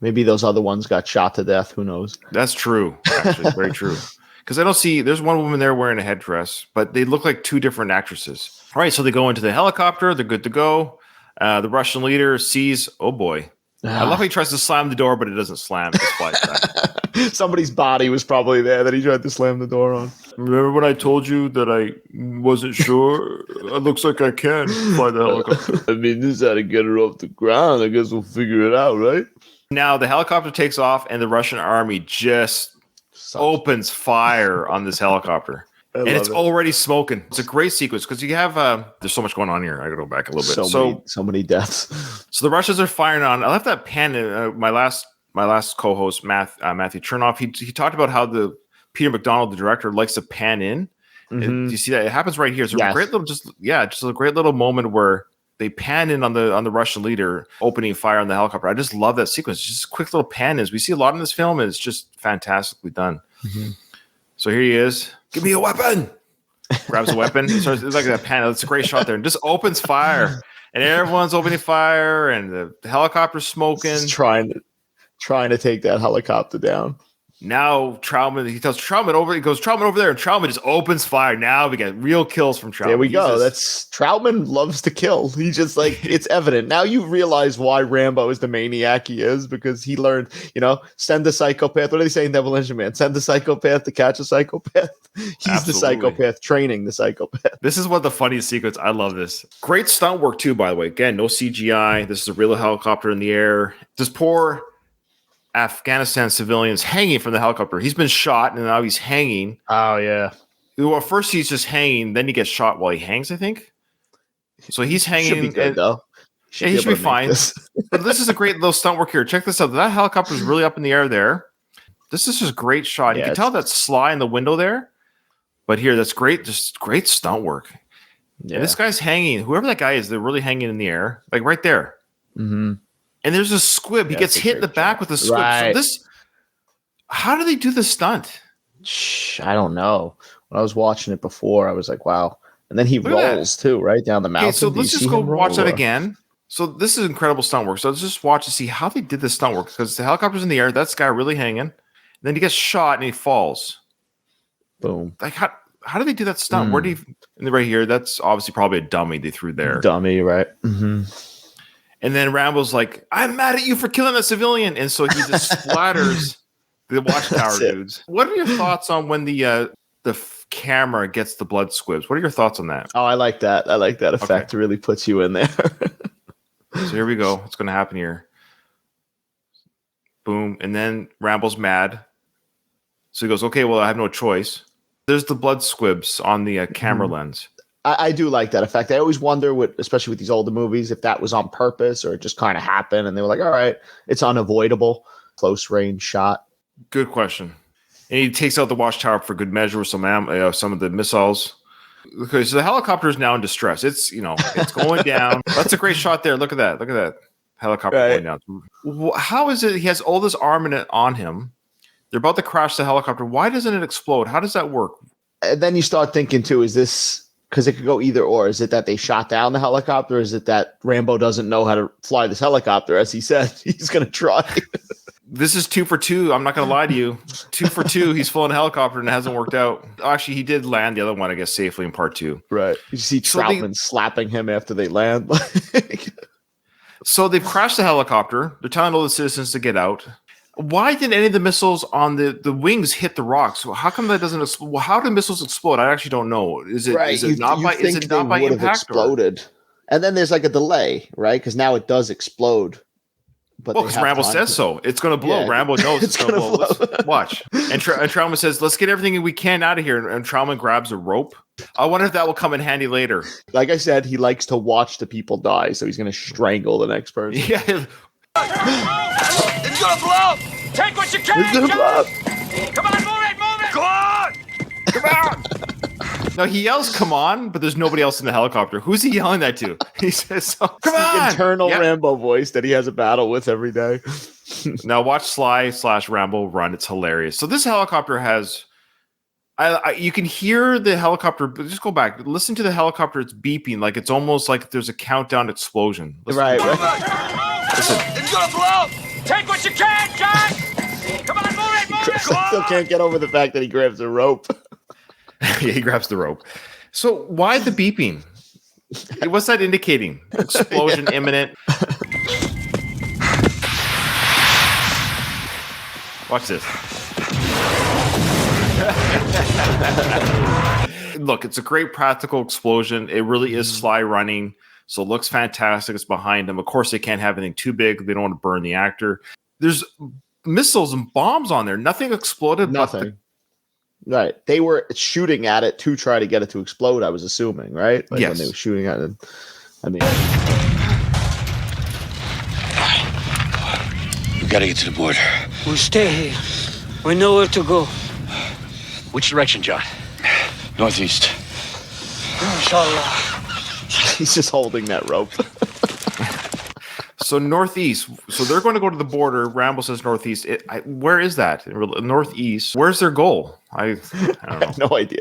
Maybe those other ones got shot to death. Who knows? That's true. Actually, very true. Because I don't see. There's one woman there wearing a headdress, but they look like two different actresses. All right, so they go into the helicopter. They're good to go. The Russian leader sees, oh boy. I love how he tries to slam the door, but it doesn't slam. It just flies back. Somebody's body was probably there that he tried to slam the door on. Remember when I told you that I wasn't sure? It looks like I can fly the helicopter. I mean, this is how to get her off the ground. I guess we'll figure it out, right? Now, the helicopter takes off, and the Russian army just opens fire on this helicopter. And it's already smoking. It's a great sequence because you have there's so much going on here. I gotta go back a little bit. So many deaths. So the Russians are firing on. I left that pan in my last co-host Matthew Chernoff. He talked about how the Peter McDonald, the director, likes to pan in. Do you see that? It happens right here. It's a great little just a great little moment where they pan in on the Russian leader opening fire on the helicopter. I just love that sequence. It's just a quick little pan in. We see a lot in this film, and it's just fantastically done. So here he is. Give me a weapon. Grabs a weapon. It's like that pan. It's a great shot there. And just opens fire. And everyone's opening fire. And the helicopter's smoking. Just trying to take that helicopter down. Now he tells Troutman over. He goes, Troutman over there. And Troutman just opens fire. Now we get real kills from Troutman. There we go. Troutman loves to kill. He just it's evident. Now you realize why Rambo is the maniac he is, because he learned, send the psychopath. What do they say in Devil Engine Man? Send the psychopath to catch a psychopath. He's the psychopath training the psychopath. This is one of the funniest sequences. I love this. Great stunt work too, by the way. Again, no CGI. This is a real helicopter in the air. This poor Afghanistan civilians hanging from the helicopter. He's been shot and now he's hanging. Oh yeah. Well, first he's just hanging, then he gets shot while he hangs, I think. So he's hanging. Should be good though. He should be fine. But this is a great little stunt work here. Check this out. That helicopter is really up in the air there. This is just a great shot. You can tell that Sly in the window there. But here, that's great. Just great stunt work. Yeah. And this guy's hanging. Whoever that guy is, they're really hanging in the air, like right there. Mm-hmm. And there's a squib. He gets hit in the back with a squib. Right. So how do they do the stunt? I don't know. When I was watching it before, I was like, wow. And then he rolls too, right down the mountain. Okay, so let's just go watch that again. So this is incredible stunt work. So let's just watch to see how they did the stunt work, because the helicopter's in the air. That's guy really hanging. And then he gets shot and he falls. Boom. Like how do they do that stunt? Where do you right here? That's obviously probably a dummy they threw there. Dummy, right? Mm-hmm. And then Rambo's like, I'm mad at you for killing a civilian. And so he just splatters the watchtower dudes. What are your thoughts on when the camera gets the blood squibs? What are your thoughts on that? Oh, I like that. I like that effect. It really puts you in there. So here we go. What's going to happen here? Boom. And then Rambo's mad. So he goes, okay, well, I have no choice. There's the blood squibs on the camera lens. I do like that effect. I always wonder, especially with these older movies, if that was on purpose or it just kind of happened and they were like, all right, it's unavoidable. Close range shot. Good question. And he takes out the watchtower for good measure with some of the missiles. Okay, so the helicopter is now in distress. It's it's going down. That's a great shot there. Look at that. Look at that helicopter going down. How is it? He has all this armament on him. They're about to crash the helicopter. Why doesn't it explode? How does that work? And then you start thinking too, is this because it could go either or? Is it that they shot down the helicopter? Or is it that Rambo doesn't know how to fly this helicopter? As he said, he's going to try. This is 2 for 2. I'm not going to lie to you. 2 for 2. He's flying a helicopter and it hasn't worked out. Actually, he did land the other one, I guess, safely in part 2. Right. You see Troutman slapping him after they land. So they've crashed the helicopter. They're telling all the citizens to get out. Why didn't any of the missiles on the wings hit the rocks? How come that doesn't explode? Well, how do missiles explode? I actually don't know. Is it not by impact? Exploded? And then there's like a delay, right? Because now it does explode. But because Rambo says so. It's going to blow. Yeah. Rambo knows it's going to blow. Watch. And Trauman says, let's get everything we can out of here. And Trauman grabs a rope. I wonder if that will come in handy later. Like I said, he likes to watch the people die. So he's going to strangle the next person. Yeah. It's going to blow. Take what you can. It's going to blow. Come on, move it. Go on. Come on. No, he yells, come on, but there's nobody else in the helicopter. Who's he yelling that to? He says, come on. Internal Rambo voice that he has a battle with every day. Now watch Sly/Rambo run. It's hilarious. So this helicopter has, you can hear the helicopter, but just go back. Listen to the helicopter. It's beeping. Like it's almost like there's a countdown explosion. Right. Listen. It's going to blow. Take what you can, Jack. Come on, move it. Still can't get over the fact that he grabs a rope. Yeah, he grabs the rope. So why the beeping? What's that indicating? Explosion imminent. Watch this. Look, it's a great practical explosion. It really is Sly running, so it looks fantastic. It's behind him. Of course, they can't have anything too big. They don't want to burn the actor. There's missiles and bombs on there. Nothing exploded. Nothing. Right. They were shooting at it to try to get it to explode, I was assuming, right? Like yes. When they were shooting at it. I mean... We gotta get to the border. We'll stay here. We know where to go. Which direction, John? Northeast. Inshallah. He's just holding that rope. So northeast. So they're going to go to the border. Rambo says northeast. Where is that? Northeast. Where's their goal? I don't know. No idea.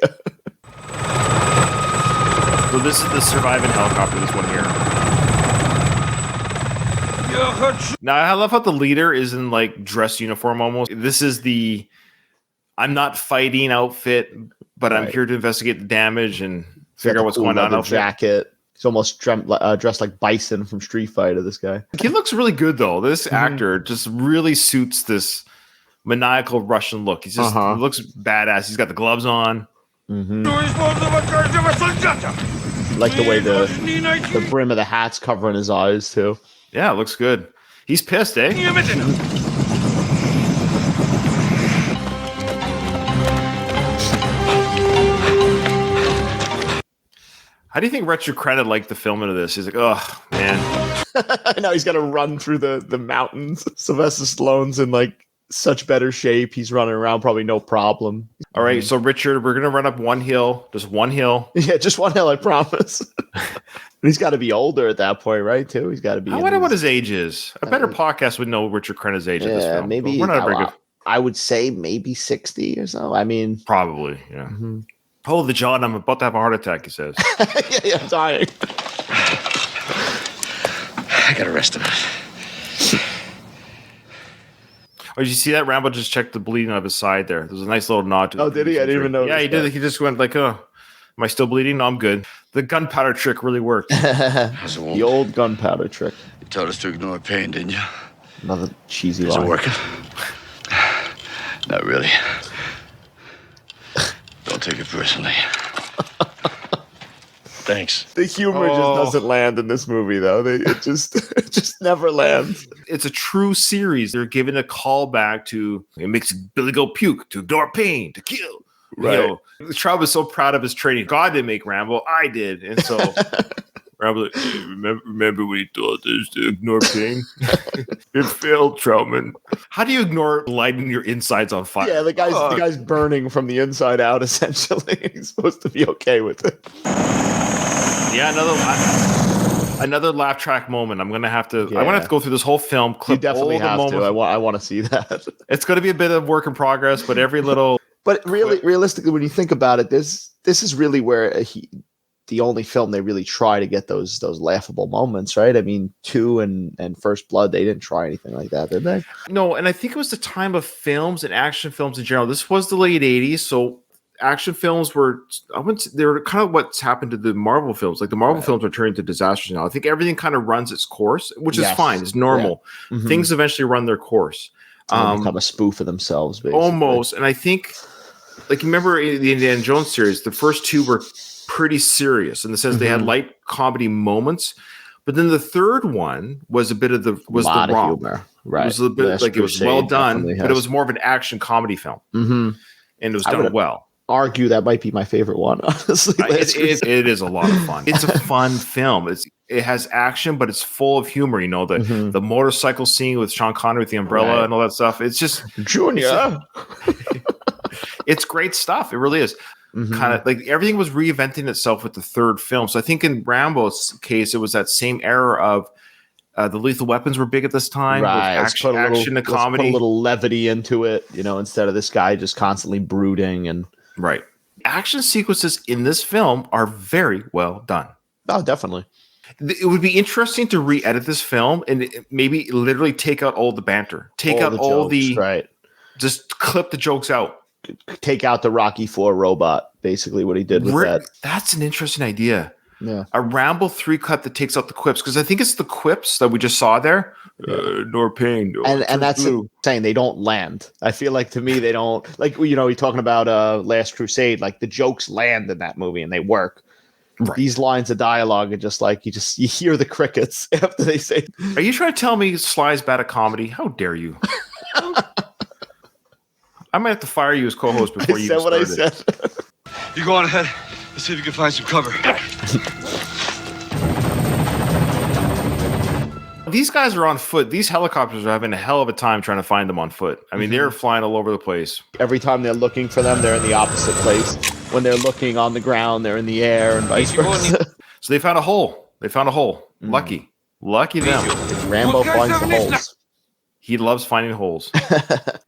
So this is the surviving helicopter. This one here. Now I love how the leader is in like dress uniform almost. This is the I'm not fighting outfit, but right. I'm here to investigate the damage and figure out what's going on. Jacket. He's almost dressed like Bison from Street Fighter, this guy. He looks really good, though. This actor just really suits this maniacal Russian look. He just looks badass. He's got the gloves on. Mm-hmm. Like the way the brim of the hat's covering his eyes, too. Yeah, it looks good. He's pissed, eh? How do you think Richard Crenna liked the filming of this? He's like, oh, man. Now he's got to run through the mountains. Sylvester Stallone's in like such better shape. He's running around probably no problem. All right, so Richard, we're going to run up one hill. Just one hill. Yeah, just one hill, I promise. He's got to be older at that point, right, too? He's got to be... I wonder what his age is. A better podcast would know Richard Crenna's age at this film. Maybe... We're not very good. I would say maybe 60 or so. I mean... Probably, yeah. Mm-hmm. Oh, the John, I'm about to have a heart attack, he says. Yeah, I'm dying. I gotta rest a minute. Oh, did you see that? Rambo just checked the bleeding of his side there. There's a nice little nod to Oh, did he? I didn't even know. Yeah, he did. He just went like, oh, am I still bleeding? No, I'm good. The gunpowder trick really worked. The old gunpowder trick. You told us to ignore pain, didn't you? Another cheesy line. Is it working? Not really. Don't take it personally. Thanks. The humor just doesn't land in this movie, though. It just never lands. It's a true series. They're giving a callback to it makes Billy go puke, to ignore pain, to kill. Right. You know, Trout was so proud of his training. God didn't make Rambo. I did. And so Rambo like, hey, remember when he told us to ignore pain? It failed, Troutman. How do you ignore lighting your insides on fire? Yeah, the guy's burning from the inside out, essentially. He's supposed to be okay with it. Yeah, another one. Another laugh track moment. I'm gonna have to. Yeah. I'm gonna have to go through this whole film. You Clip definitely all the have to. moments. I want to see that. It's gonna be a bit of work in progress, but every little. But really, realistically, when you think about it, this is really where the only film they really try to get those laughable moments, right? I mean, 2 and First Blood, they didn't try anything like that, did they? No, and I think it was the time of films and action films in general. This was the late '80s, so action films were. They were kind of what's happened to the Marvel films. Like the Marvel films are turning into disasters now. I think everything kind of runs its course, which is fine. It's normal. Yeah. Mm-hmm. Things eventually run their course. Become a spoof of themselves, basically. Almost, and I think. Like, you remember the Indiana Jones series, the first 2 were pretty serious in the sense they had light comedy moments, but then the third one was a bit of the romp. Humor. Right. It was a bit like it was well done, but it was more of an action comedy film, and it was done well. Argue that might be my favorite one, honestly. It is a lot of fun. It's a fun film. It has action, but it's full of humor. You know, the motorcycle scene with Sean Connery with the umbrella and all that stuff. It's just Junior. It's great stuff. It really is. Kind of like everything was reinventing itself with the third film. So I think in Rambo's case, it was that same era of the Lethal Weapons were big at this time. Right. Action and comedy. Put a little levity into it, instead of this guy just constantly brooding and. Right. Action sequences in this film are very well done. Oh, definitely. It would be interesting to re-edit this film and maybe literally take out all the banter. Take out all the jokes, right. Just clip the jokes out. Take out the Rocky IV robot, basically what he did with that. That's an interesting idea. Yeah. A Rambo 3 cut that takes out the quips, because I think it's the quips that we just saw there. Nor pain. And that's saying they don't land. I feel like to me they don't, like, you're talking about Last Crusade, like the jokes land in that movie and they work. Right. These lines of dialogue are just like you hear the crickets after they say. Are you trying to tell me Sly's bad at comedy? How dare you? I might have to fire you as co-host before you said what started. I said. You go on ahead. Let's see if you can find some cover. These guys are on foot. These helicopters are having a hell of a time trying to find them on foot. I mean, they're flying all over the place. Every time they're looking for them, they're in the opposite place. When they're looking on the ground, they're in the air and vice versa. So they found a hole. Lucky them. Rambo finds the holes. He loves finding holes.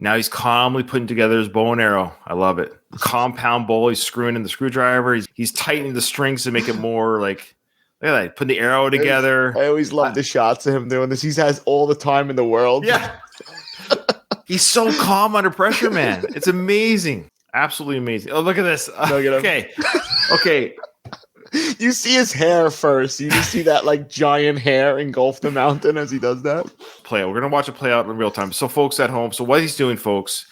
Now he's calmly putting together his bow and arrow. I love it. Compound bowl. He's screwing in the screwdriver. He's tightening the strings to make it more like, look at that. Putting the arrow together. I always love the shots of him doing this. He has all the time in the world. Yeah. He's so calm under pressure, man. It's amazing. Absolutely amazing. Oh, look at this. Okay. You see his hair first. You just see that like giant hair engulf the mountain as he does that. We're going to watch it play out in real time. So folks at home, what he's doing, folks,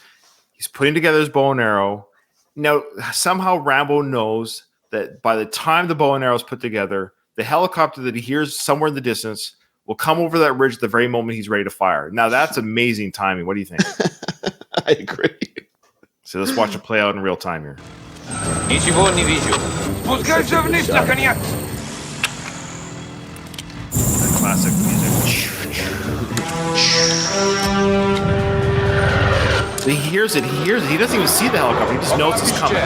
he's putting together his bow and arrow. Now, somehow Rambo knows that by the time the bow and arrow is put together, the helicopter that he hears somewhere in the distance will come over that ridge the very moment he's ready to fire. Now, that's amazing timing. What do you think? I agree. So let's watch it play out in real time here. Ничего не вижу. Спускайся вниз, наконец! Classic music. He hears it. He doesn't even see the helicopter. He just knows it's coming.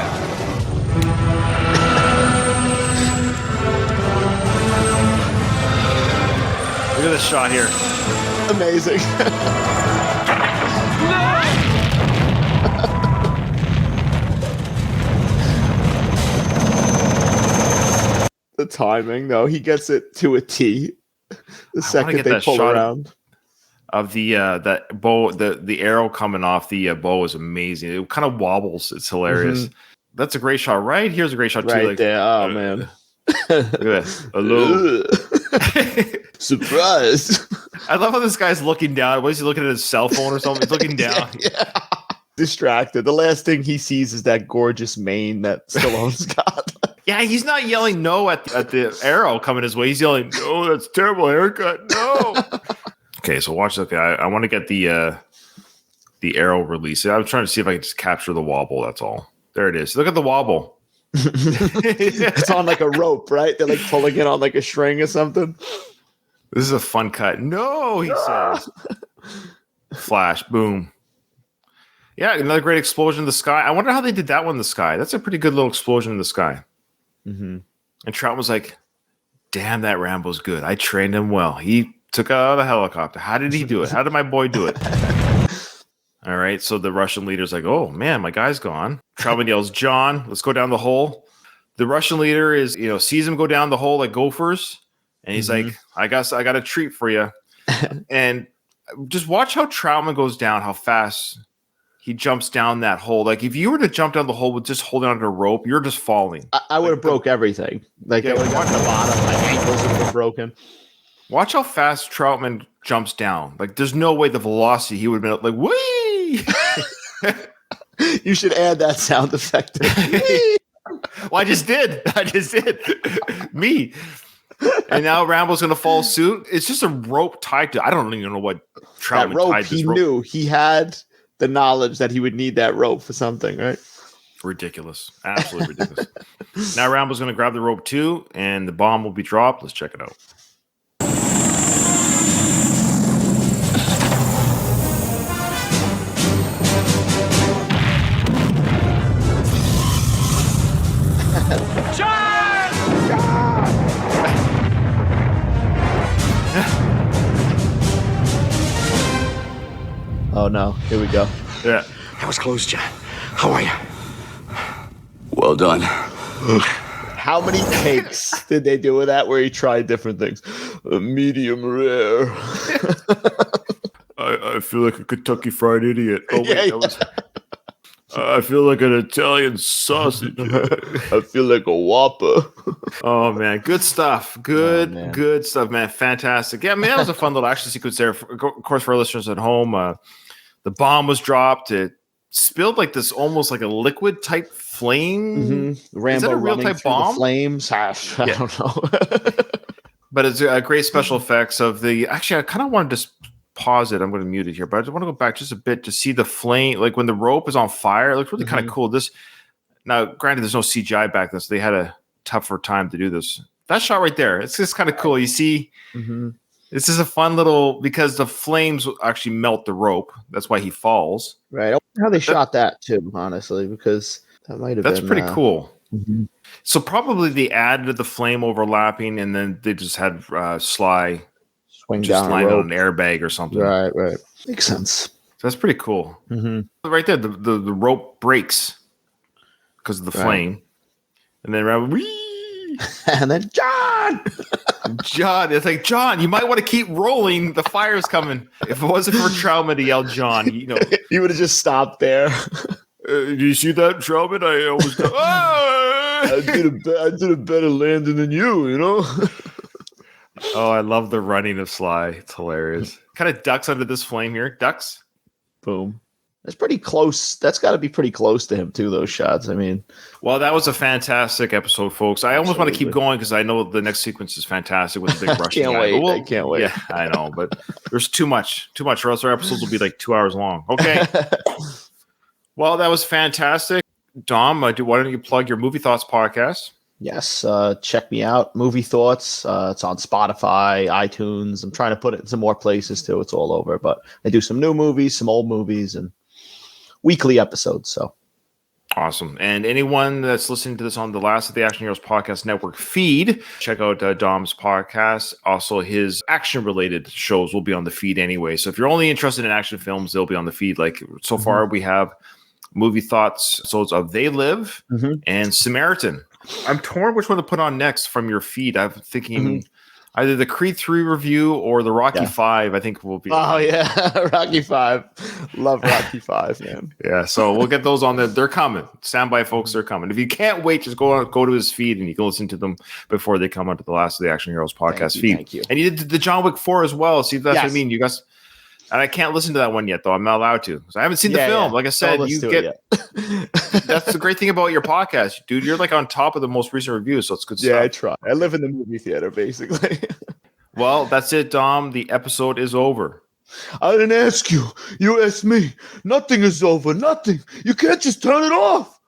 Look at this shot here. Amazing. The timing, though, he gets it to a T. The second they pull around. Of the that bow, the arrow coming off the bow is amazing. It kind of wobbles. It's hilarious. That's a great shot. Right here's a great shot too. Right there. Oh man. Look at this. Hello. Surprise. I love how this guy's looking down. What is he looking at, his cell phone or something? He's looking down. Yeah. Distracted. The last thing he sees is that gorgeous mane that Stallone's got. Yeah, he's not yelling no at the arrow coming his way. He's yelling, "No, that's a terrible haircut. No." Okay, so watch that. Okay, I want to get the arrow release. I was trying to see if I can just capture the wobble. That's all. There it is. Look at the wobble. It's on like a rope, right? They're like pulling it on like a string or something. This is a fun cut. No, he says. Flash, boom. Yeah, another great explosion in the sky. I wonder how they did that one in the sky. That's a pretty good little explosion in the sky. Mm-hmm. And Trout was like, damn, that Rambo's good. I trained him well. He took out a helicopter. How did he do it? How did my boy do it? All right. So the Russian leader's like, oh, man, my guy's gone. Troutman yells, John, let's go down the hole. The Russian leader is, sees him go down the hole like gophers. And he's like, I got a treat for you. And just watch how Troutman goes down, how fast he jumps down that hole. Like if you were to jump down the hole with just holding onto a rope, you're just falling. I would have broke everything. Like I would have gotten the bottom, my ankles would have been broken. Watch how fast Troutman jumps down. Like there's no way the velocity he would have been like, whee! You should add that sound effect. Well, I just did. Me. And now Rambo's going to follow suit. It's just a rope tied to. I don't even know what Troutman that rope. Tied He this rope. knew he had the knowledge that he would need that rope for something, right? Ridiculous. Absolutely ridiculous. Now Rambo's going to grab the rope too, and the bomb will be dropped. Let's check it out. Oh no! Here we go. Yeah. That was close, John. How are you? Well done. How many takes did they do with that where he tried different things? Medium rare. I feel like a Kentucky Fried Idiot. Oh, wait, Yeah, that was. I feel like an Italian sausage. I feel like a Whopper. Oh man, good stuff. Good, man. good stuff, man. Fantastic. Yeah, man, that was a fun little action sequence there. Of course, for our listeners at home, the bomb was dropped. It spilled like this, almost like a liquid type flame. Rambo Is that a real running type through bomb? the flames. I don't know. But it's a great special effects of the. Actually, I kind of wanted to pause it. I'm going to mute it here, but I just want to go back just a bit to see the flame. Like when the rope is on fire, it looks really kind of cool. This now, granted, there's no CGI back then, so they had a tougher time to do this. That shot right there, it's just kind of cool. You see, this is a fun little because the flames actually melt the rope. That's why he falls. Right. I wonder how they shot that too, honestly, because that might have been. That's pretty cool. So probably they added the flame overlapping, and then they just had Sly swing just down lying a on rope. an airbag or something. Right. Makes sense. So that's pretty cool. Right there, the rope breaks because of the flame, and then around, And then John, it's like John, you might want to keep rolling. The fire's coming. If it wasn't for Troutman to yell, John, you would have just stopped there. Do you see that, Troutman? I almost go. I did a better landing than you. Oh, I love the running of Sly. It's hilarious. Kind of ducks under this flame here. Ducks. Boom. That's pretty close. That's got to be pretty close to him too. Those shots. I mean, well, that was a fantastic episode, folks. I almost want to keep going because I know the next sequence is fantastic with the big Russian guy. I can't wait. Yeah, I know, but there's too much, or else our episodes will be like 2 hours long. Okay. Well, that was fantastic. Dom, why don't you plug your Movie Thoughts podcast? Yes, check me out. Movie Thoughts. It's on Spotify, iTunes. I'm trying to put it in some more places too. It's all over, but I do some new movies, some old movies, and weekly episodes. So awesome. And anyone that's listening to this on the Last of the Action Heroes Podcast Network feed, check out Dom's podcast. Also, his action-related shows will be on the feed anyway. So if you're only interested in action films, they'll be on the feed. Like so far, we have Movie Thoughts episodes of They Live and Samaritan. I'm torn which one to put on next from your feed. I'm thinking either the Creed 3 review or the Rocky 5, I think will be. Oh, yeah. Rocky 5. Love Rocky 5, man. Yeah, so we'll get those on there. They're coming. Stand by, folks. They're coming. If you can't wait, just go to his feed and you can listen to them before they come onto the Last of the Action Heroes podcast feed. Thank you. And you did the John Wick 4 as well. See, that's what I mean. You guys... And I can't listen to that one yet, though. I'm not allowed to. So I haven't seen the film. Yeah. Like I said, you get. That's the great thing about your podcast, dude. You're like on top of the most recent reviews, so it's good stuff. Yeah, I try. I live in the movie theater, basically. Well, that's it, Dom. The episode is over. I didn't ask you. You asked me. Nothing is over. Nothing. You can't just turn it off.